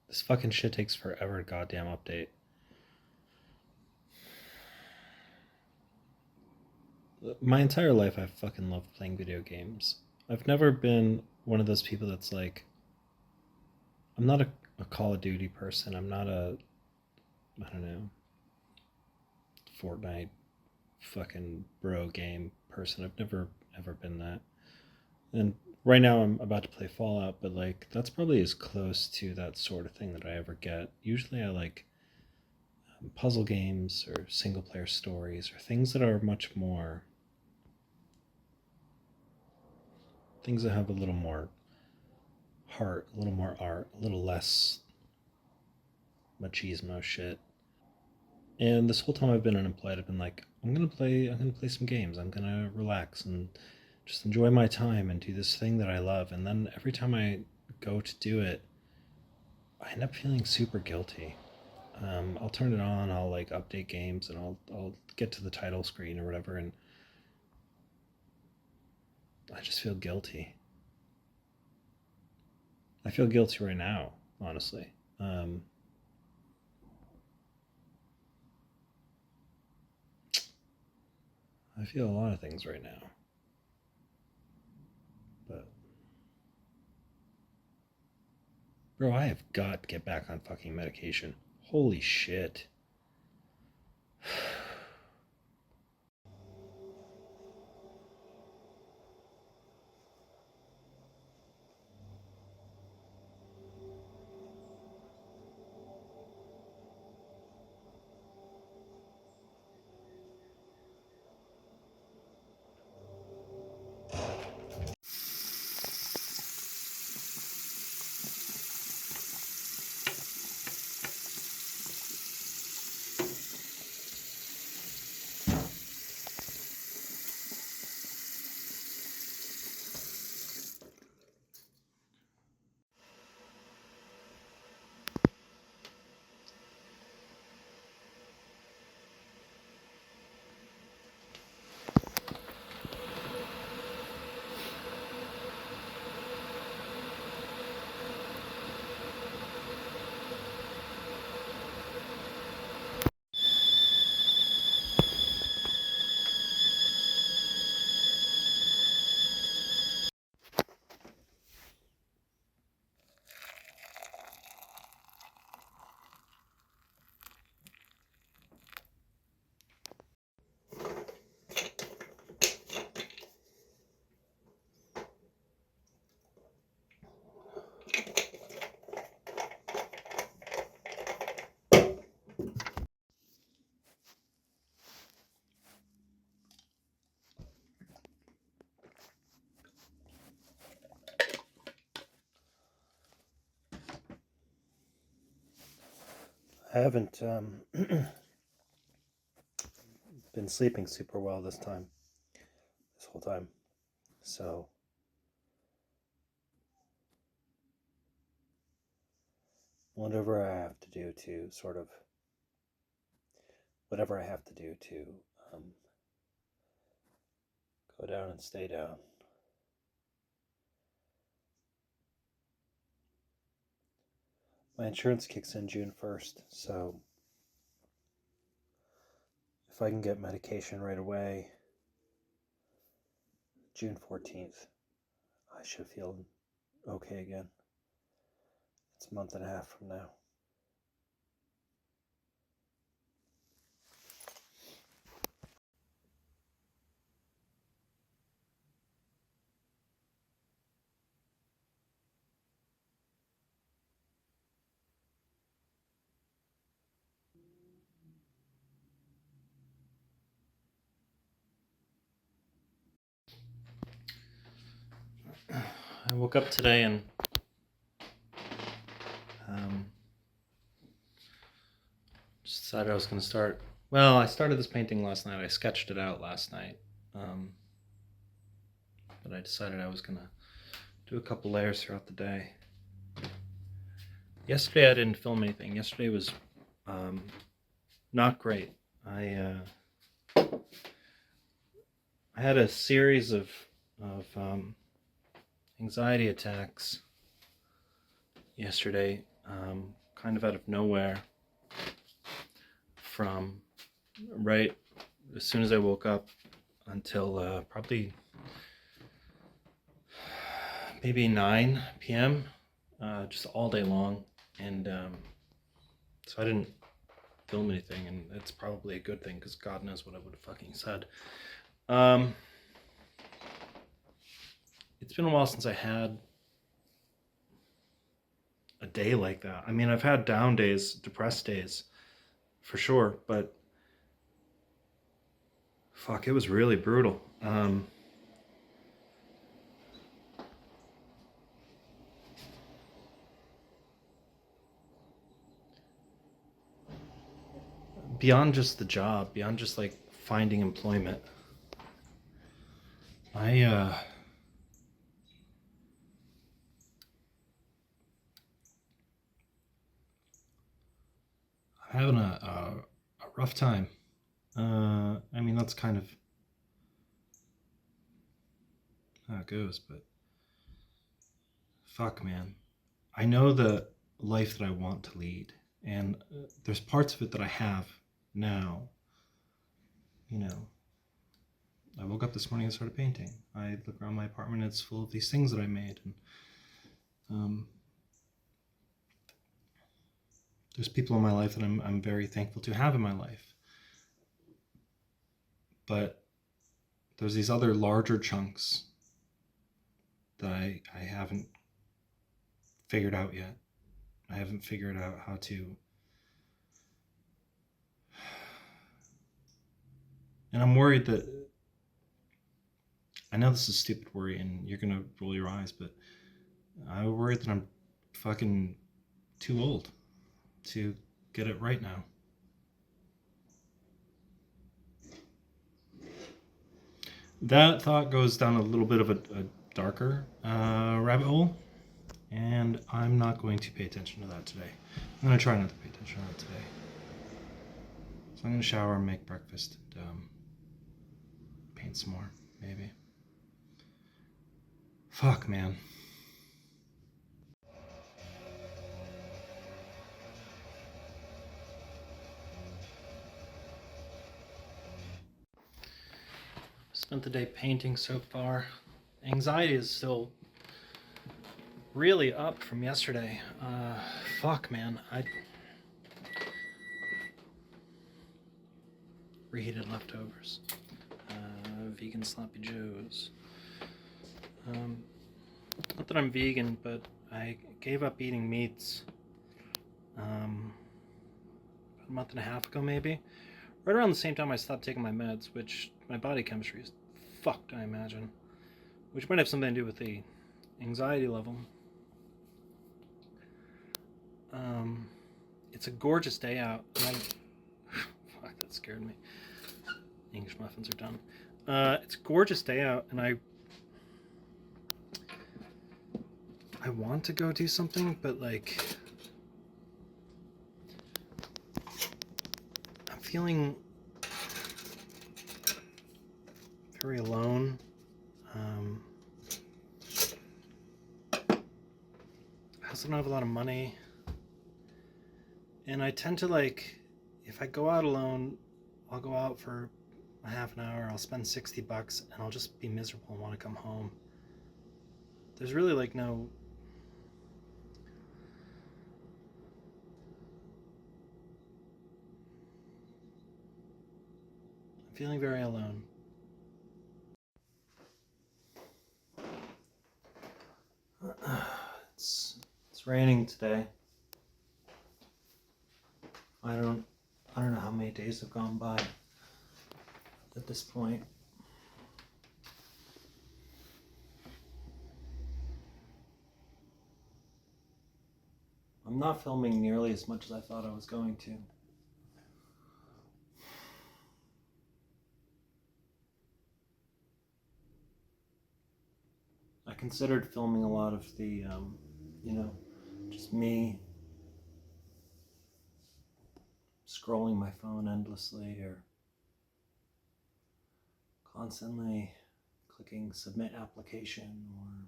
This fucking shit takes forever to goddamn update. My entire life I've fucking loved playing video games. I've never been one of those people that's like, I'm not a Call of Duty person. I'm not a, I don't know, Fortnite fucking bro game person. I've never ever been that. And right now I'm about to play Fallout, but like that's probably as close to that sort of thing that I ever get. Usually I like puzzle games or single player stories or things that are much more, things that have a little more heart, a little more art, a little less machismo shit. And this whole time I've been unemployed, I've been like, I'm gonna play some games. I'm gonna relax and just enjoy my time and do this thing that I love. And then every time I go to do it, I end up feeling super guilty. I'll turn it on, I'll like update games, and I'll get to the title screen or whatever, and I just feel guilty. I feel guilty right now, honestly. I feel a lot of things right now. But bro, I have got to get back on fucking medication. Holy shit. I haven't been sleeping super well this whole time. So whatever I have to do to go down and stay down. My insurance kicks in June 1st, so if I can get medication right away, June 14th, I should feel okay again. It's a month and a half from now. I woke up today and just decided I was going to start. Well, I started this painting last night. I sketched it out last night. But I decided I was going to do a couple layers throughout the day. Yesterday I didn't film anything. Yesterday was not great. I had a series of anxiety attacks yesterday, kind of out of nowhere, from right as soon as I woke up until probably maybe 9 p.m., just all day long. And so I didn't film anything, and it's probably a good thing, because God knows what I would have fucking said. It's been a while since I had a day like that. I mean, I've had down days, depressed days, for sure, but fuck, it was really brutal. Beyond just the job, beyond just like finding employment, I'm having a rough time. I mean, that's kind of how it goes, but fuck, man. I know the life that I want to lead, and there's parts of it that I have now. You know, I woke up this morning and started painting. I look around my apartment, it's full of these things that I made, and there's people in my life that I'm very thankful to have in my life. But there's these other larger chunks that I haven't figured out yet. I haven't figured out how to. And I'm worried that, I know this is a stupid worry and you're gonna roll your eyes, but I'm worried that I'm fucking too old to get it right now. That thought goes down a little bit of a darker rabbit hole, and I'm not going to pay attention to that today. I'm going to try not to pay attention to that today. So I'm going to shower and make breakfast and paint some more, maybe. Fuck, man. Spent the day painting so far. Anxiety is still really up from yesterday. Fuck, man. I reheated leftovers. Vegan sloppy joes. Not that I'm vegan, but I gave up eating meats about a month and a half ago, maybe. Right around the same time I stopped taking my meds, which my body chemistry is fucked, I imagine. Which might have something to do with the anxiety level. It's a gorgeous day out. And fuck, that scared me. English muffins are done. It's a gorgeous day out, and I want to go do something, but like, I'm feeling very alone. I also don't have a lot of money. And I tend to, like, if I go out alone, I'll go out for a half an hour, I'll spend $60 and I'll just be miserable and want to come home. There's really like no I'm feeling very alone. It's raining today. I don't know how many days have gone by at this point. I'm not filming nearly as much as I thought I was going to. I considered filming a lot of the, just me scrolling my phone endlessly or constantly clicking submit application or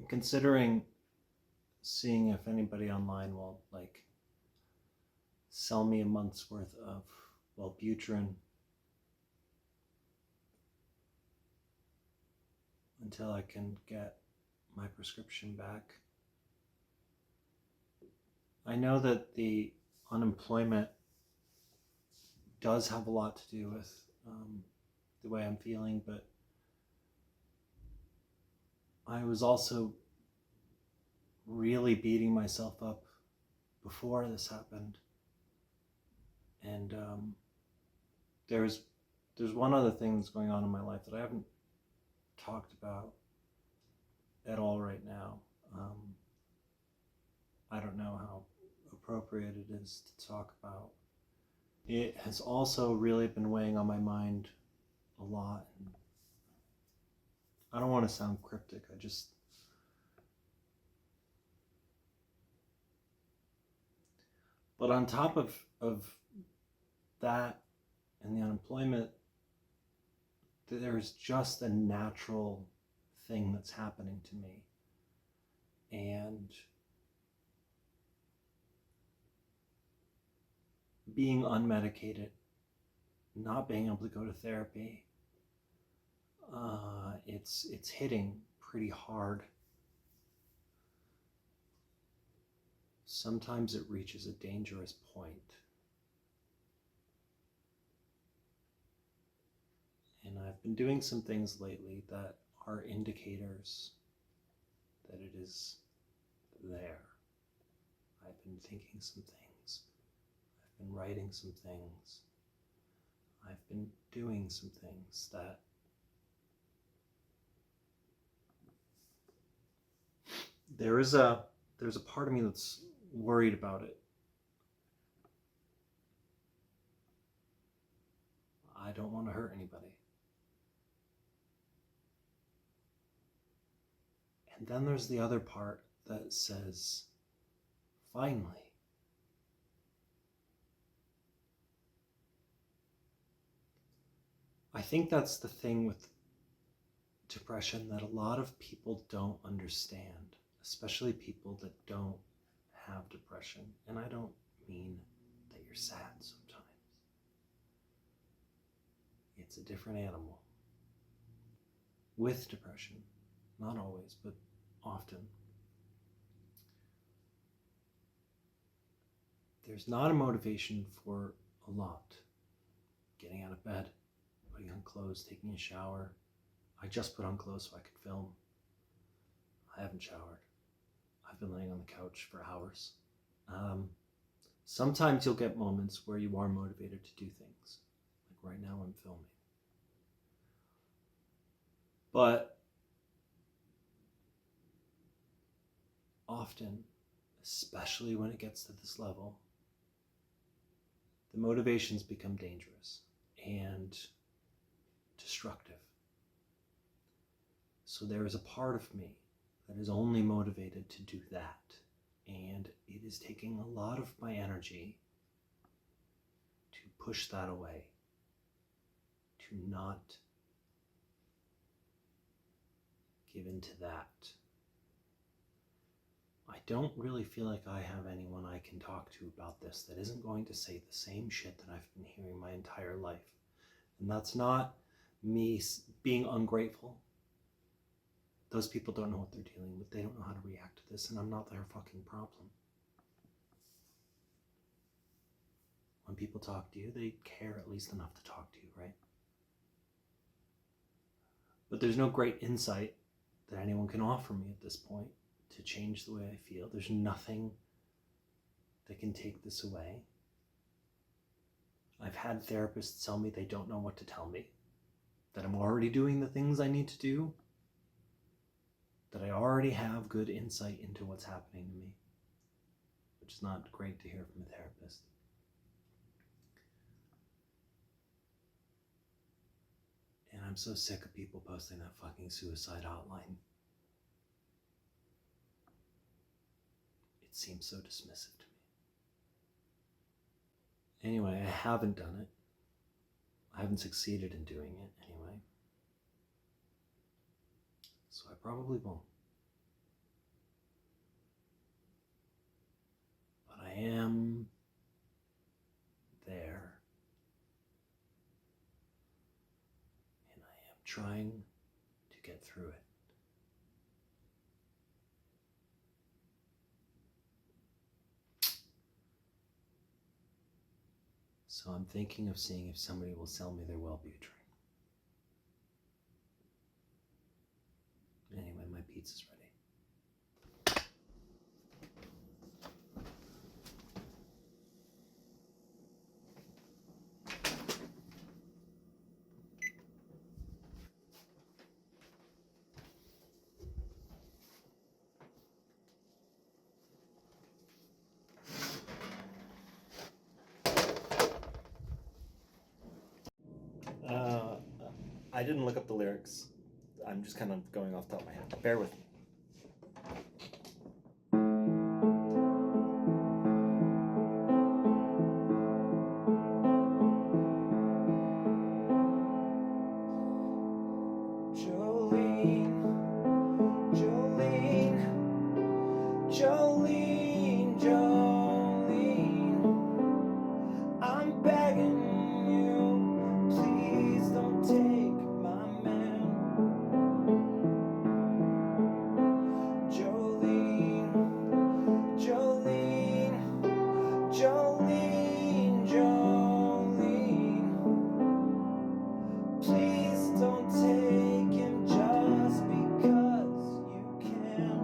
I'm considering seeing if anybody online will like sell me a month's worth of Wellbutrin until I can get my prescription back. I know that the unemployment does have a lot to do with the way I'm feeling, but I was also really beating myself up before this happened. And there's one other thing that's going on in my life that I haven't talked about at all right now. I don't know how appropriate it is to talk about. It has also really been weighing on my mind a lot. And I don't want to sound cryptic. But on top of that and the unemployment, there's just a natural thing that's happening to me. And being unmedicated, not being able to go to therapy, it's hitting pretty hard. Sometimes it reaches a dangerous point. And I've been doing some things lately that are indicators that it is there. I've been thinking some things. I've been writing some things. I've been doing some things that there's a part of me that's worried about it. I don't want to hurt anybody. And then there's the other part that says, finally. I think that's the thing with depression that a lot of people don't understand, especially people that don't have depression. And I don't mean that you're sad sometimes. It's a different animal. With depression, not always, but often, there's not a motivation for a lot. Getting out of bed, putting on clothes, taking a shower. I just put on clothes so I could film. I haven't showered. I've been laying on the couch for hours. Sometimes you'll get moments where you are motivated to do things. Like right now I'm filming. But often, especially when it gets to this level, the motivations become dangerous and destructive. So there is a part of me that is only motivated to do that. And it is taking a lot of my energy to push that away, to not give into that. I don't really feel like I have anyone I can talk to about this that isn't going to say the same shit that I've been hearing my entire life. And that's not me being ungrateful. Those people don't know what they're dealing with. They don't know how to react to this, and I'm not their fucking problem. When people talk to you, they care at least enough to talk to you, right? But there's no great insight that anyone can offer me at this point to change the way I feel. There's nothing that can take this away. I've had therapists tell me they don't know what to tell me, that I'm already doing the things I need to do, that I already have good insight into what's happening to me, which is not great to hear from a therapist. And I'm so sick of people posting that fucking suicide hotline. It seems so dismissive to me. Anyway, I haven't done it. I haven't succeeded in doing it anyway. So I probably won't. But I am there. And I am trying to get through it. So I'm thinking of seeing if somebody will sell me their Wellbutrin. Anyway, my pizza's ready. I didn't look up the lyrics. I'm just kind of going off the top of my head. Bear with me. Jolene, Jolene, Jolene, Jolene, I'm begging you, please don't take my man. Jolene, Jolene, Jolene, Jolene, please don't take him just because you can.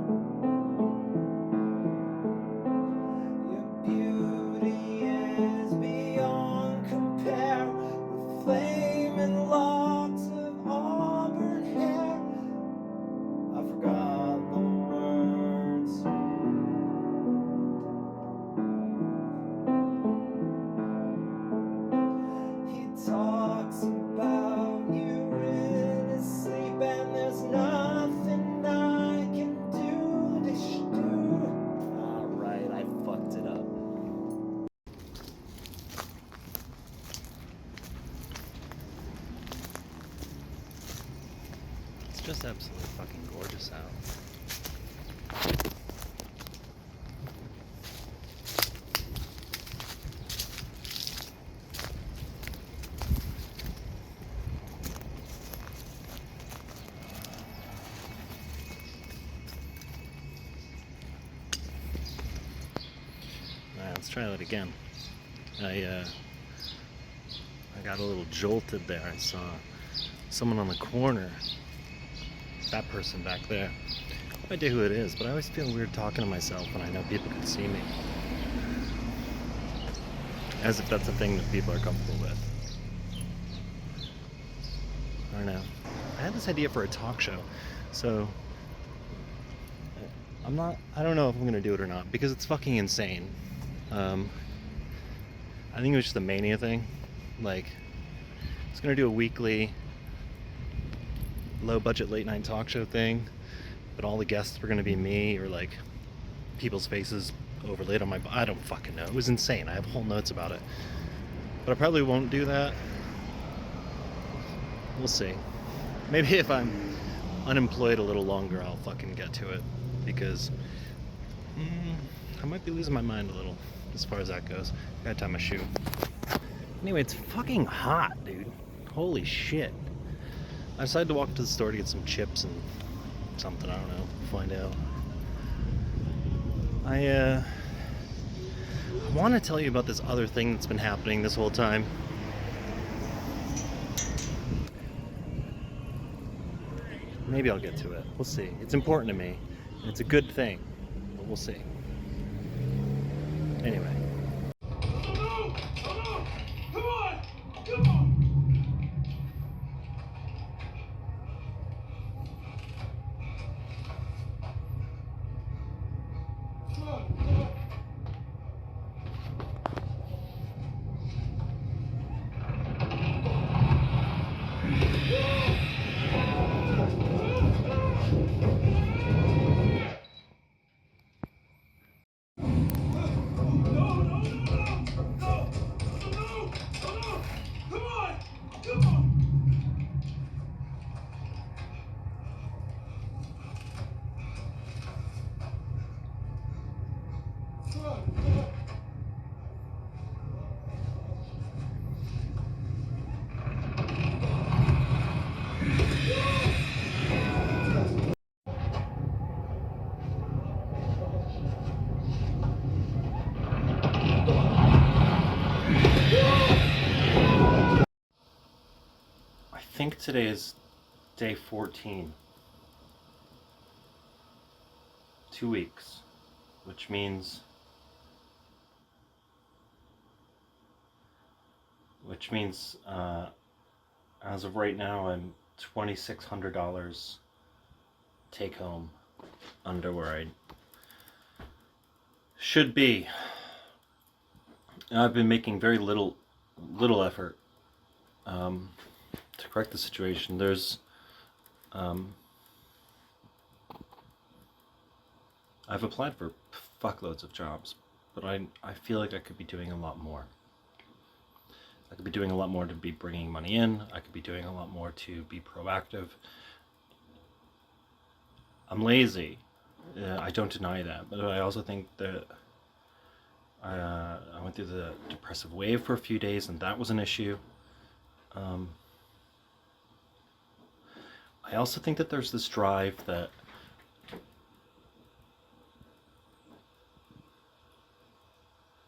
Your beauty is beyond compare, with flaming locks of auburn hair. I forgot the words. He talks about you in his sleep, and there's nothing I can do to Alright, I fucked it up. It's just absolutely fucking gorgeous out. Alright, let's try that again. I got a little jolted there. I saw someone on the corner. That person back there. No idea who it is, but I always feel weird talking to myself when I know people can see me. As if that's a thing that people are comfortable with. I don't know. I had this idea for a talk show, so I don't know if I'm gonna do it or not, because it's fucking insane. I think it was just a mania thing. Like, I was gonna do a weekly low budget late night talk show thing, but all the guests were gonna be me, or like people's faces overlaid on I don't fucking know. It was insane. I have whole notes about it, but I probably won't do that. We'll see. Maybe if I'm unemployed a little longer, I'll fucking get to it, because I might be losing my mind a little as far as that goes. Gotta tie my shoe. Anyway, it's fucking hot, dude. Holy shit. I decided to walk to the store to get some chips and something, I don't know, find out. I want to tell you about this other thing that's been happening this whole time. Maybe I'll get to it. We'll see. It's important to me, and it's a good thing, but we'll see. Anyway. I think today is day 14. 2 weeks, which means as of right now, I'm $2,600 take home under where I should be. And I've been making very little effort to to correct the situation, there's I've applied for fuckloads of jobs, but I feel like I could be doing a lot more. I could be doing a lot more to be bringing money in. I could be doing a lot more to be proactive. I'm lazy. I don't deny that, but I also think that I went through the depressive wave for a few days, and that was an issue. I also think that there's this drive that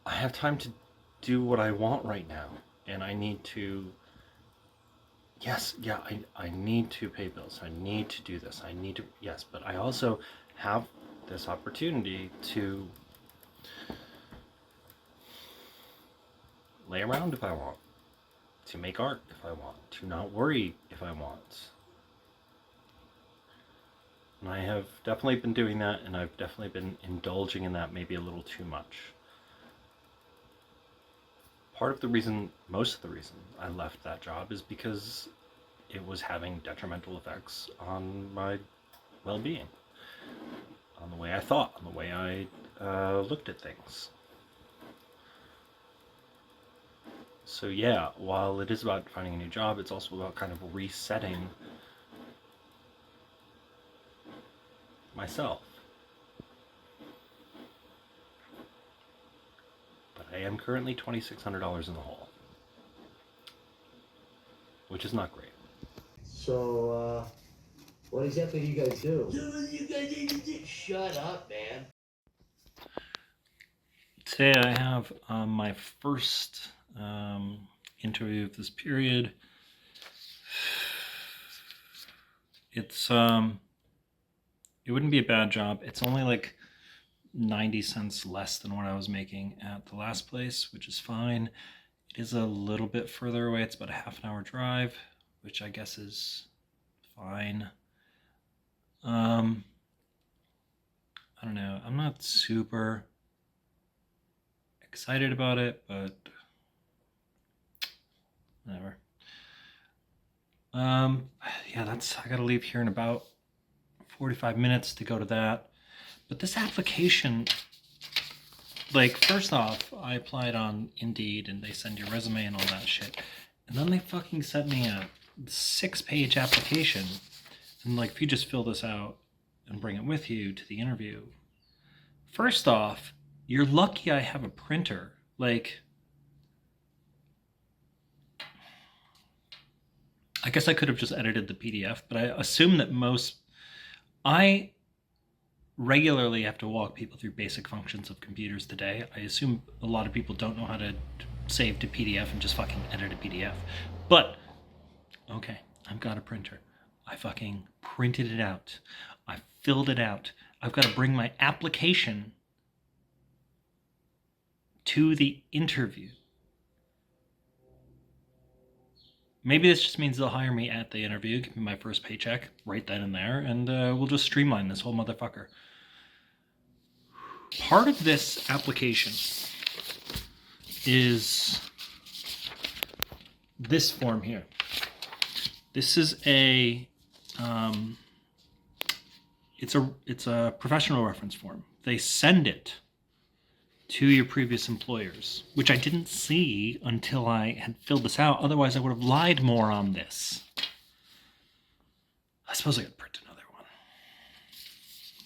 I have time to do what I want right now, and I need to, I need to pay bills, I need to do this, but I also have this opportunity to lay around if I want, to make art if I want, to not worry if I want. And I have definitely been doing that, and I've definitely been indulging in that maybe a little too much. Part of the reason, most of the reason I left that job is because it was having detrimental effects on my well-being, on the way I thought, on the way I looked at things. So yeah, while it is about finding a new job, it's also about kind of resetting myself. But I am currently $2,600 in the hole, which is not great. So, what exactly do you guys do? Shut up, man. Today I have my first interview of this period. It's it wouldn't be a bad job. It's only like 90 cents less than what I was making at the last place, which is fine. It is a little bit further away. It's about a half an hour drive, which I guess is fine. I don't know. I'm not super excited about it, but whatever. Yeah, I gotta leave here in about 45 minutes to go to that. But this application, like, first off, I applied on Indeed and they send your resume and all that shit. And then they fucking sent me a 6-page application. And like, if you just fill this out and bring it with you to the interview. First off, you're lucky I have a printer. Like, I guess I could have just edited the PDF, but I assume that I regularly have to walk people through basic functions of computers today. I assume a lot of people don't know how to save to PDF and just fucking edit a PDF. But, okay, I've got a printer. I fucking printed it out. I filled it out. I've got to bring my application to the interview. Maybe this just means they'll hire me at the interview, give me my first paycheck, write that in there, and we'll just streamline this whole motherfucker. Part of this application is this form here. This is it's a professional reference form. They send it to your previous employers, which I didn't see until I had filled this out. Otherwise, I would have lied more on this. I suppose I could print another one.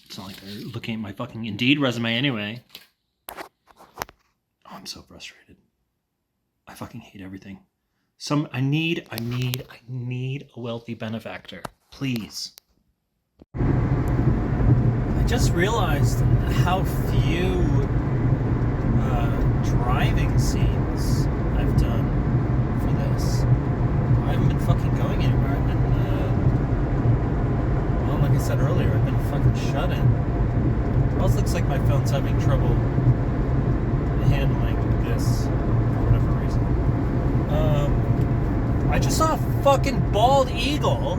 It's not like they're looking at my fucking Indeed resume anyway. Oh, I'm so frustrated. I fucking hate everything. I need a wealthy benefactor. Please. I just realized how few driving scenes I've done for this. I haven't been fucking going anywhere. I've been, well, like I said earlier, I've been fucking shut in. It also looks like my phone's having trouble handling this for whatever reason. I just saw a fucking bald eagle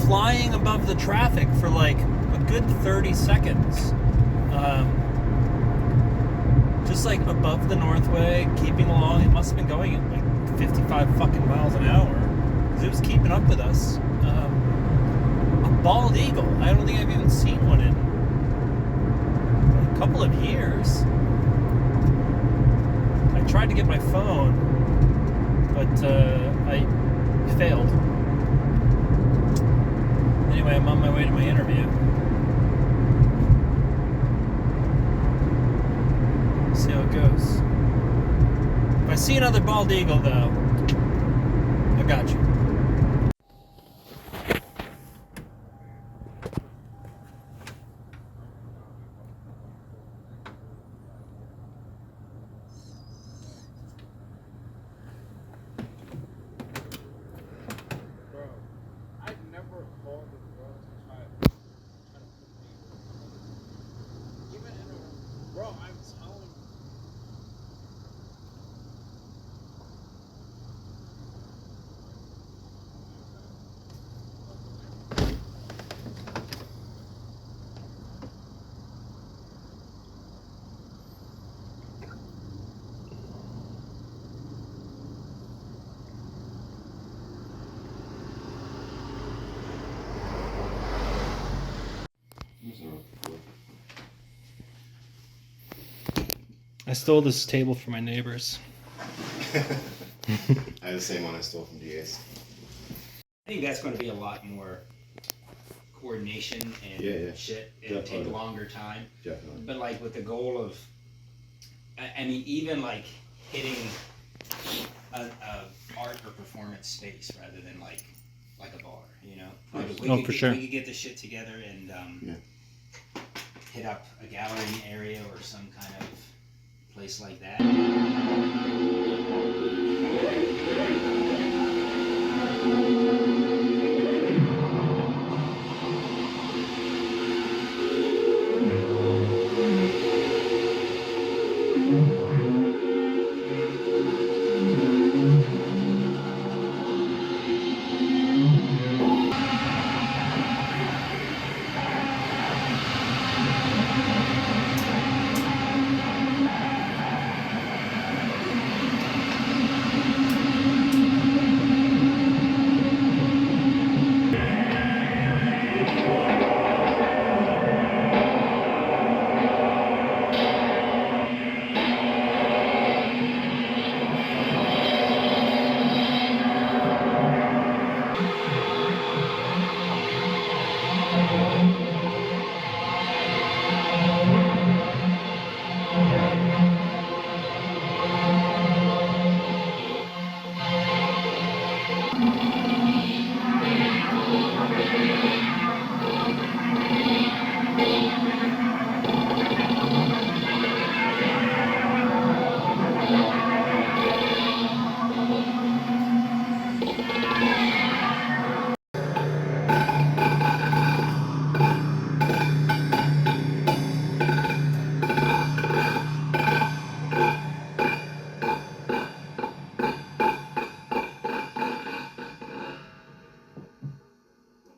flying above the traffic for like a good 30 seconds. Just like above the Northway, keeping along. It must have been going at like 55 fucking miles an hour. because it was keeping up with us. A bald eagle. I don't think I've even seen one in a couple of years. I tried to get my phone, but I failed. Anyway, I'm on my way to my interview. See how it goes. If I see another bald eagle, though, I got you. I stole this table from my neighbors. I have the same one I stole from DA's. I think that's going to be a lot more coordination and Yeah. shit. It'll take Definitely. a longer time. Definitely. But like with the goal of, I mean, even like hitting a art or performance space rather than like a bar, you know? Like if we Oh, could for get, sure. We could get this shit together and hit up a gallery area or some kind of place like that.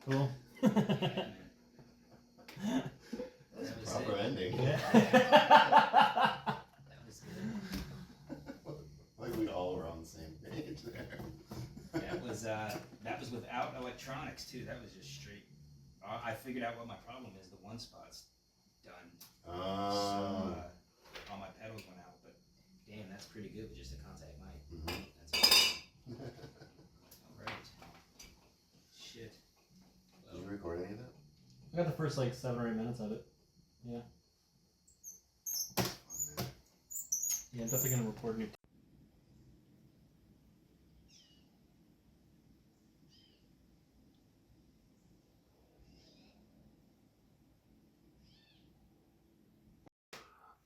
Cool. Proper ending. That was good. Like we all were on the same page there. That was without electronics too. That was just straight. I figured out what my problem is. The one spot's done. So all my pedals went out. But damn, that's pretty good with just a contact mic. That's all right. Shit. Did you record any of that? I got the first like 7 or 8 minutes of it. Yeah. Yeah, I'm definitely gonna record new.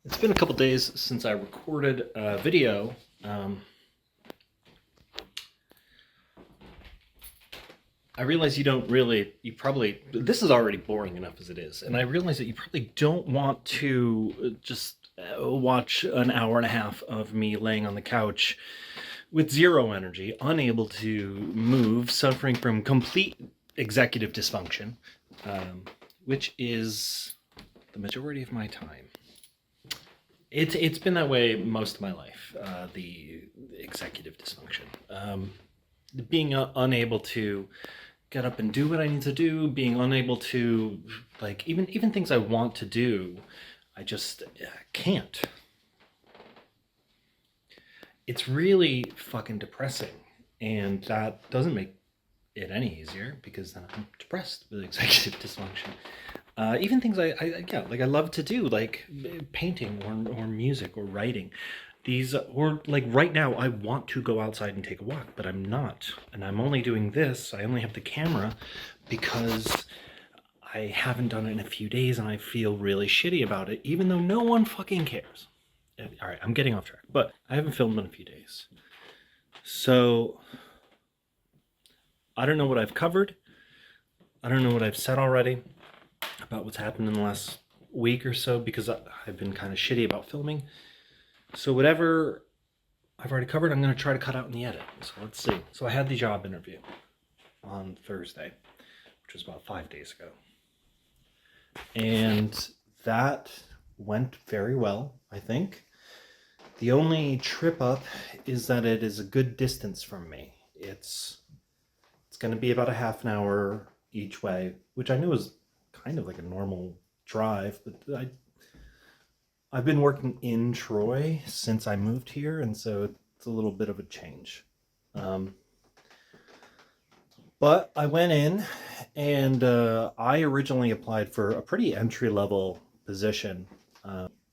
It's been a couple days since I recorded a video. I realize you probably, this is already boring enough as it is, and I realize that you probably don't want to just watch an hour and a half of me laying on the couch with zero energy, unable to move, suffering from complete executive dysfunction, which is the majority of my time. It's been that way most of my life, the executive dysfunction. being unable to get up and do what I need to do, being unable to, like, even things I want to do, I just can't. It's really fucking depressing, and that doesn't make it any easier because then I'm depressed with executive dysfunction. Even things I love to do, like painting or music or writing. These, or like right now, I want to go outside and take a walk, but I'm not. And I'm only doing this, I only have the camera because I haven't done it in a few days and I feel really shitty about it, even though no one fucking cares. All right, I'm getting off track, but I haven't filmed in a few days. So I don't know what I've covered. I don't know what I've said already about what's happened in the last week or so because I've been kind of shitty about filming. So whatever I've already covered, I'm going to try to cut out in the edit. So let's see. So I had the job interview on Thursday, which was about 5 days ago. And that went very well, I think. The only trip up is that it is a good distance from me. It's going to be about a half an hour each way, which I knew was kind of like a normal drive, but I've been working in Troy since I moved here, and so it's a little bit of a change. But I went in, and I originally applied for a pretty entry-level position,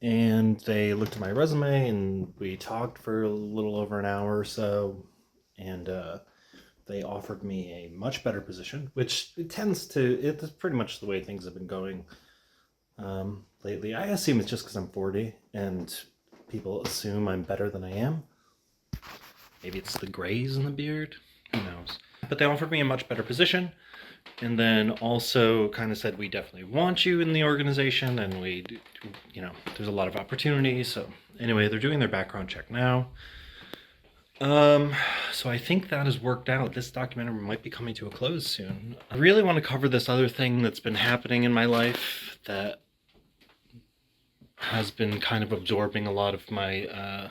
and they looked at my resume, and we talked for a little over an hour or so, and they offered me a much better position, which it's pretty much the way things have been going lately. I assume it's just because I'm 40 and people assume I'm better than I am. Maybe it's the grays in the beard, who knows. But they offered me a much better position, and then also kind of said, we definitely want you in the organization, and there's a lot of opportunities. So anyway, they're doing their background check now. So I think that has worked out. This documentary might be coming to a close soon. I really want to cover this other thing that's been happening in my life that has been kind of absorbing a lot of my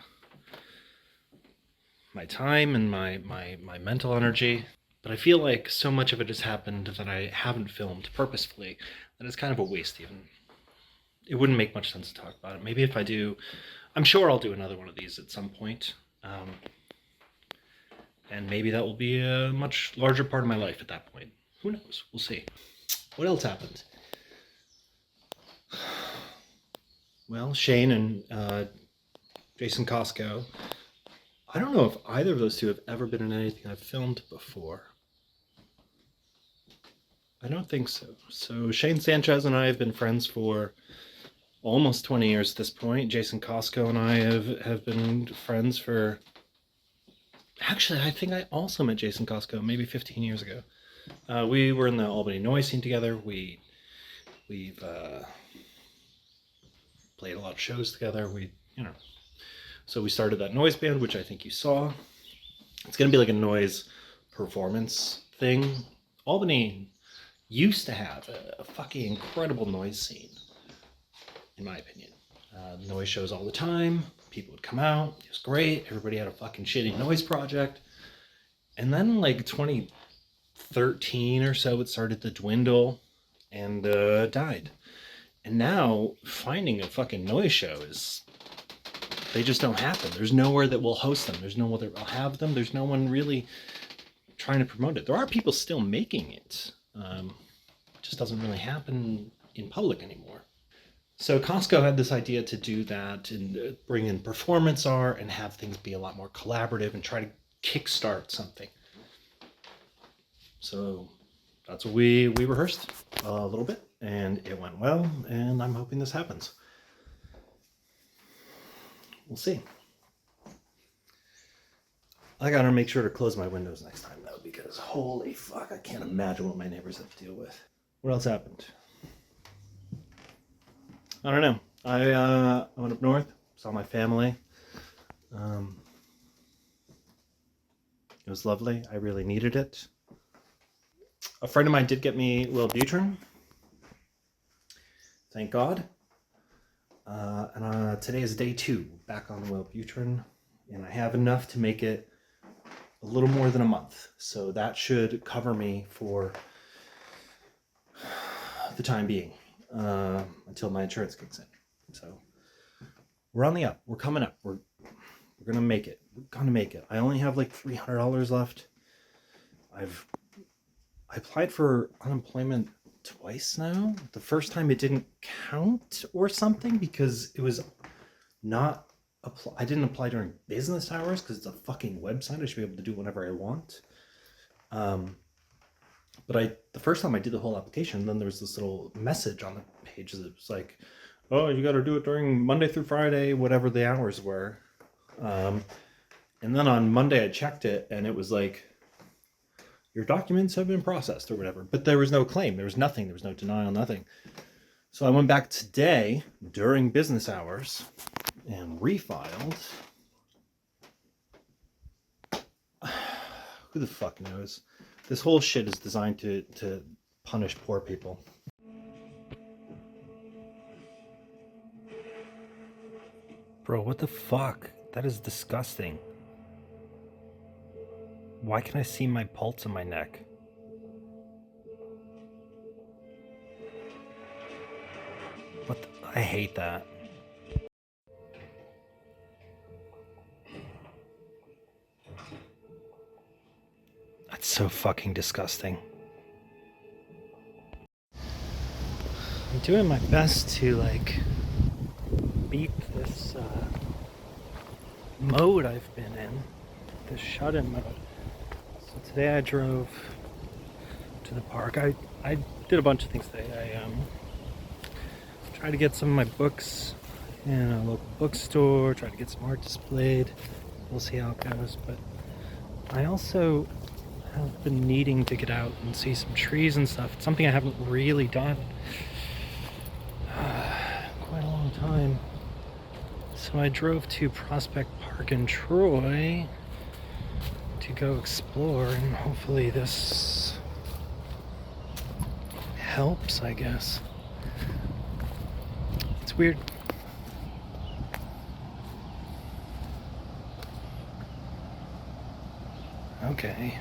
my time and my mental energy. But I feel like so much of it has happened that I haven't filmed purposefully that it's kind of a waste even. It wouldn't make much sense to talk about it. Maybe if I do, I'm sure I'll do another one of these at some point. And maybe that will be a much larger part of my life at that point. Who knows? We'll see. What else happened? Well, Shane and Jason Costco. I don't know if either of those two have ever been in anything I've filmed before. I don't think so. So Shane Sanchez and I have been friends for almost 20 years at this point. Jason Costco and I have been friends for... Actually, I think I also met Jason Costco maybe 15 years ago. We were in the Albany noise scene together. We've played a lot of shows together. So we started that noise band, which I think you saw. It's going to be like a noise performance thing. Albany used to have a fucking incredible noise scene, in my opinion. Noise shows all the time. People would come out. It was great. Everybody had a fucking shitty noise project. And then like 2013 or so, it started to dwindle and died. And now finding a fucking noise show they just don't happen. There's nowhere that will host them. There's nowhere that will have them. There's no one really trying to promote it. There are people still making it. It just doesn't really happen in public anymore. So Costco had this idea to do that and bring in performance art and have things be a lot more collaborative and try to kickstart something. So that's what we rehearsed a little bit, and it went well, and I'm hoping this happens. We'll see. I gotta make sure to close my windows next time though, because holy fuck, I can't imagine what my neighbors have to deal with. What else happened? I don't know. I went up north, saw my family. It was lovely. I really needed it. A friend of mine did get me Wellbutrin. Thank God. And today is day 2 back on Wellbutrin, and I have enough to make it a a little more than a month. So that should cover me for the time being, until my insurance kicks in. So we're on the up. We're coming up. We're gonna make it. We're gonna make it. I only have like $300 left. I applied for unemployment twice now. The first time it didn't count or something because it was not I didn't apply during business hours because it's a fucking website. I should be able to do whatever I want. But the first time I did the whole application, then there was this little message on the page that was like, oh, you got to do it during Monday through Friday, whatever the hours were. And then on Monday I checked it and it was like, your documents have been processed or whatever. But there was no claim. There was nothing. There was no denial, nothing. So I went back today during business hours and refiled. Who the fuck knows? This whole shit is designed to punish poor people. Bro, what the fuck? That is disgusting. Why can I see my pulse in my neck? What the, I hate that. That's so fucking disgusting. I'm doing my best to like beat this mode I've been in, this shut-in mode. So today I drove to the park. I did a bunch of things today. I tried to get some of my books in a local bookstore, tried to get some art displayed. We'll see how it goes. But I also have been needing to get out and see some trees and stuff. It's something I haven't really done quite a long time. So I drove to Prospect Park in Troy to go explore, and hopefully this helps, I guess. It's weird. Okay.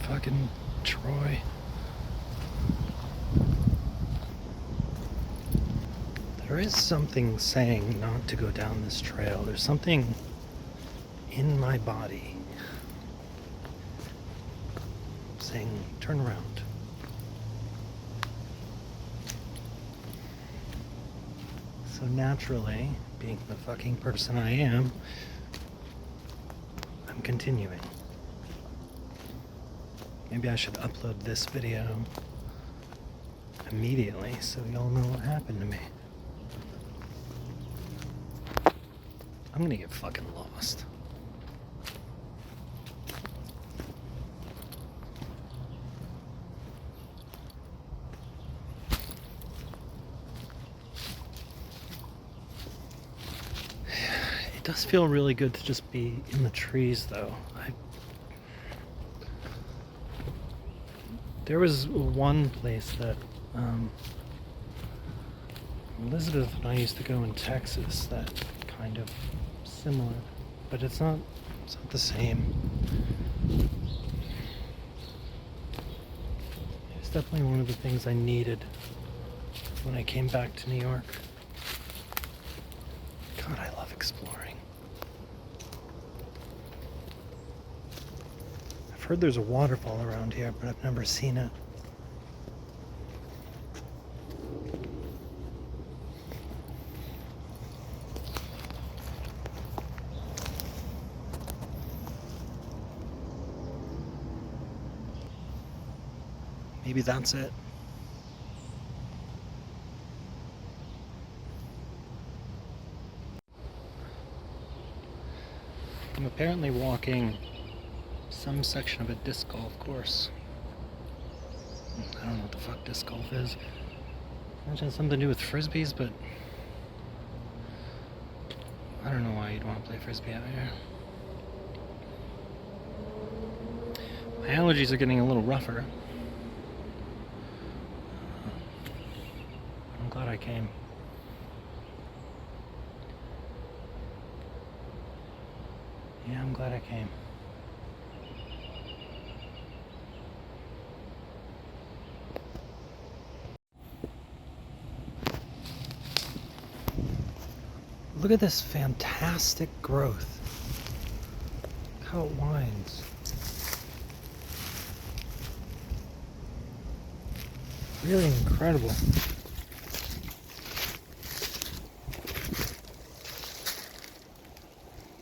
Fucking Troy. There is something saying not to go down this trail. There's something in my body saying turn around. So naturally, being the fucking person I am, I'm continuing. Maybe I should upload this video immediately so y'all know what happened to me. I'm gonna get fucking lost. It does feel really good to just be in the trees though. There was one place that Elizabeth and I used to go in Texas that kind of similar, but it's not the same. It's definitely one of the things I needed when I came back to New York. God, I love exploring. I've heard there's a waterfall around here, but I've never seen it. Maybe that's it. I'm apparently walking some section of a disc golf course. I don't know what the fuck disc golf is. Imagine something to do with frisbees, but I don't know why you'd want to play frisbee out here. My allergies are getting a little rougher. glad I came. Yeah, I'm glad I came. Look at this fantastic growth. Look how it winds. Really incredible.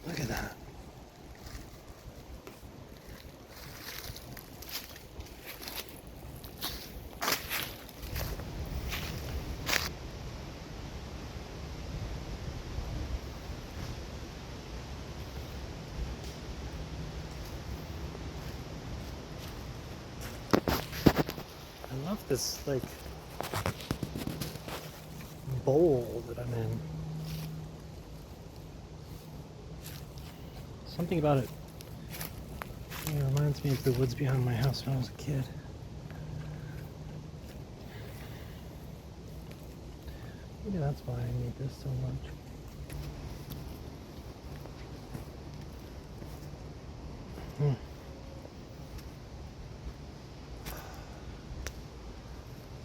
Look at that. I love this, like, bowl that I'm in. Something about it, reminds me of the woods behind my house when I was a kid. Maybe that's why I need this so much.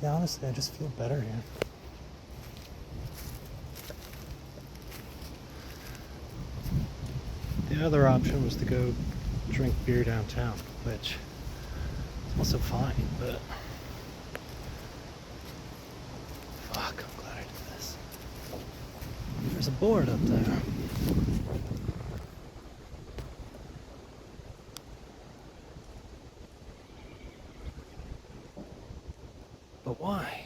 Yeah, honestly, I just feel better here. The other option was to go drink beer downtown, which is also fine, but fuck, I'm glad I did this. There's a board up there. But why?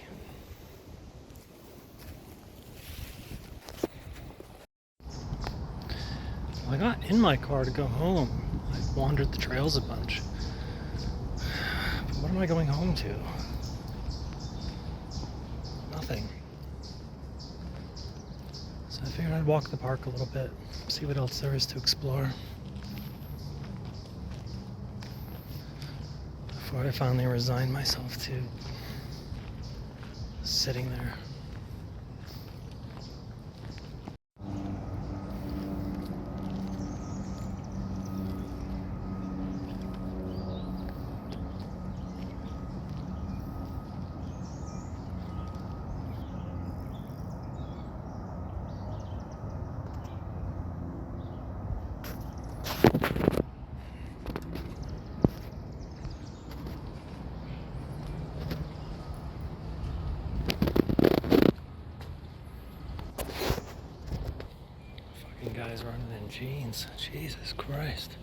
Well, I got in my car to go home. I wandered the trails a bunch. But what am I going home to? Nothing. So I figured I'd walk the park a little bit, see what else there is to explore. Before I finally resign myself to sitting there. Fucking guys running in jeans. Jesus Christ.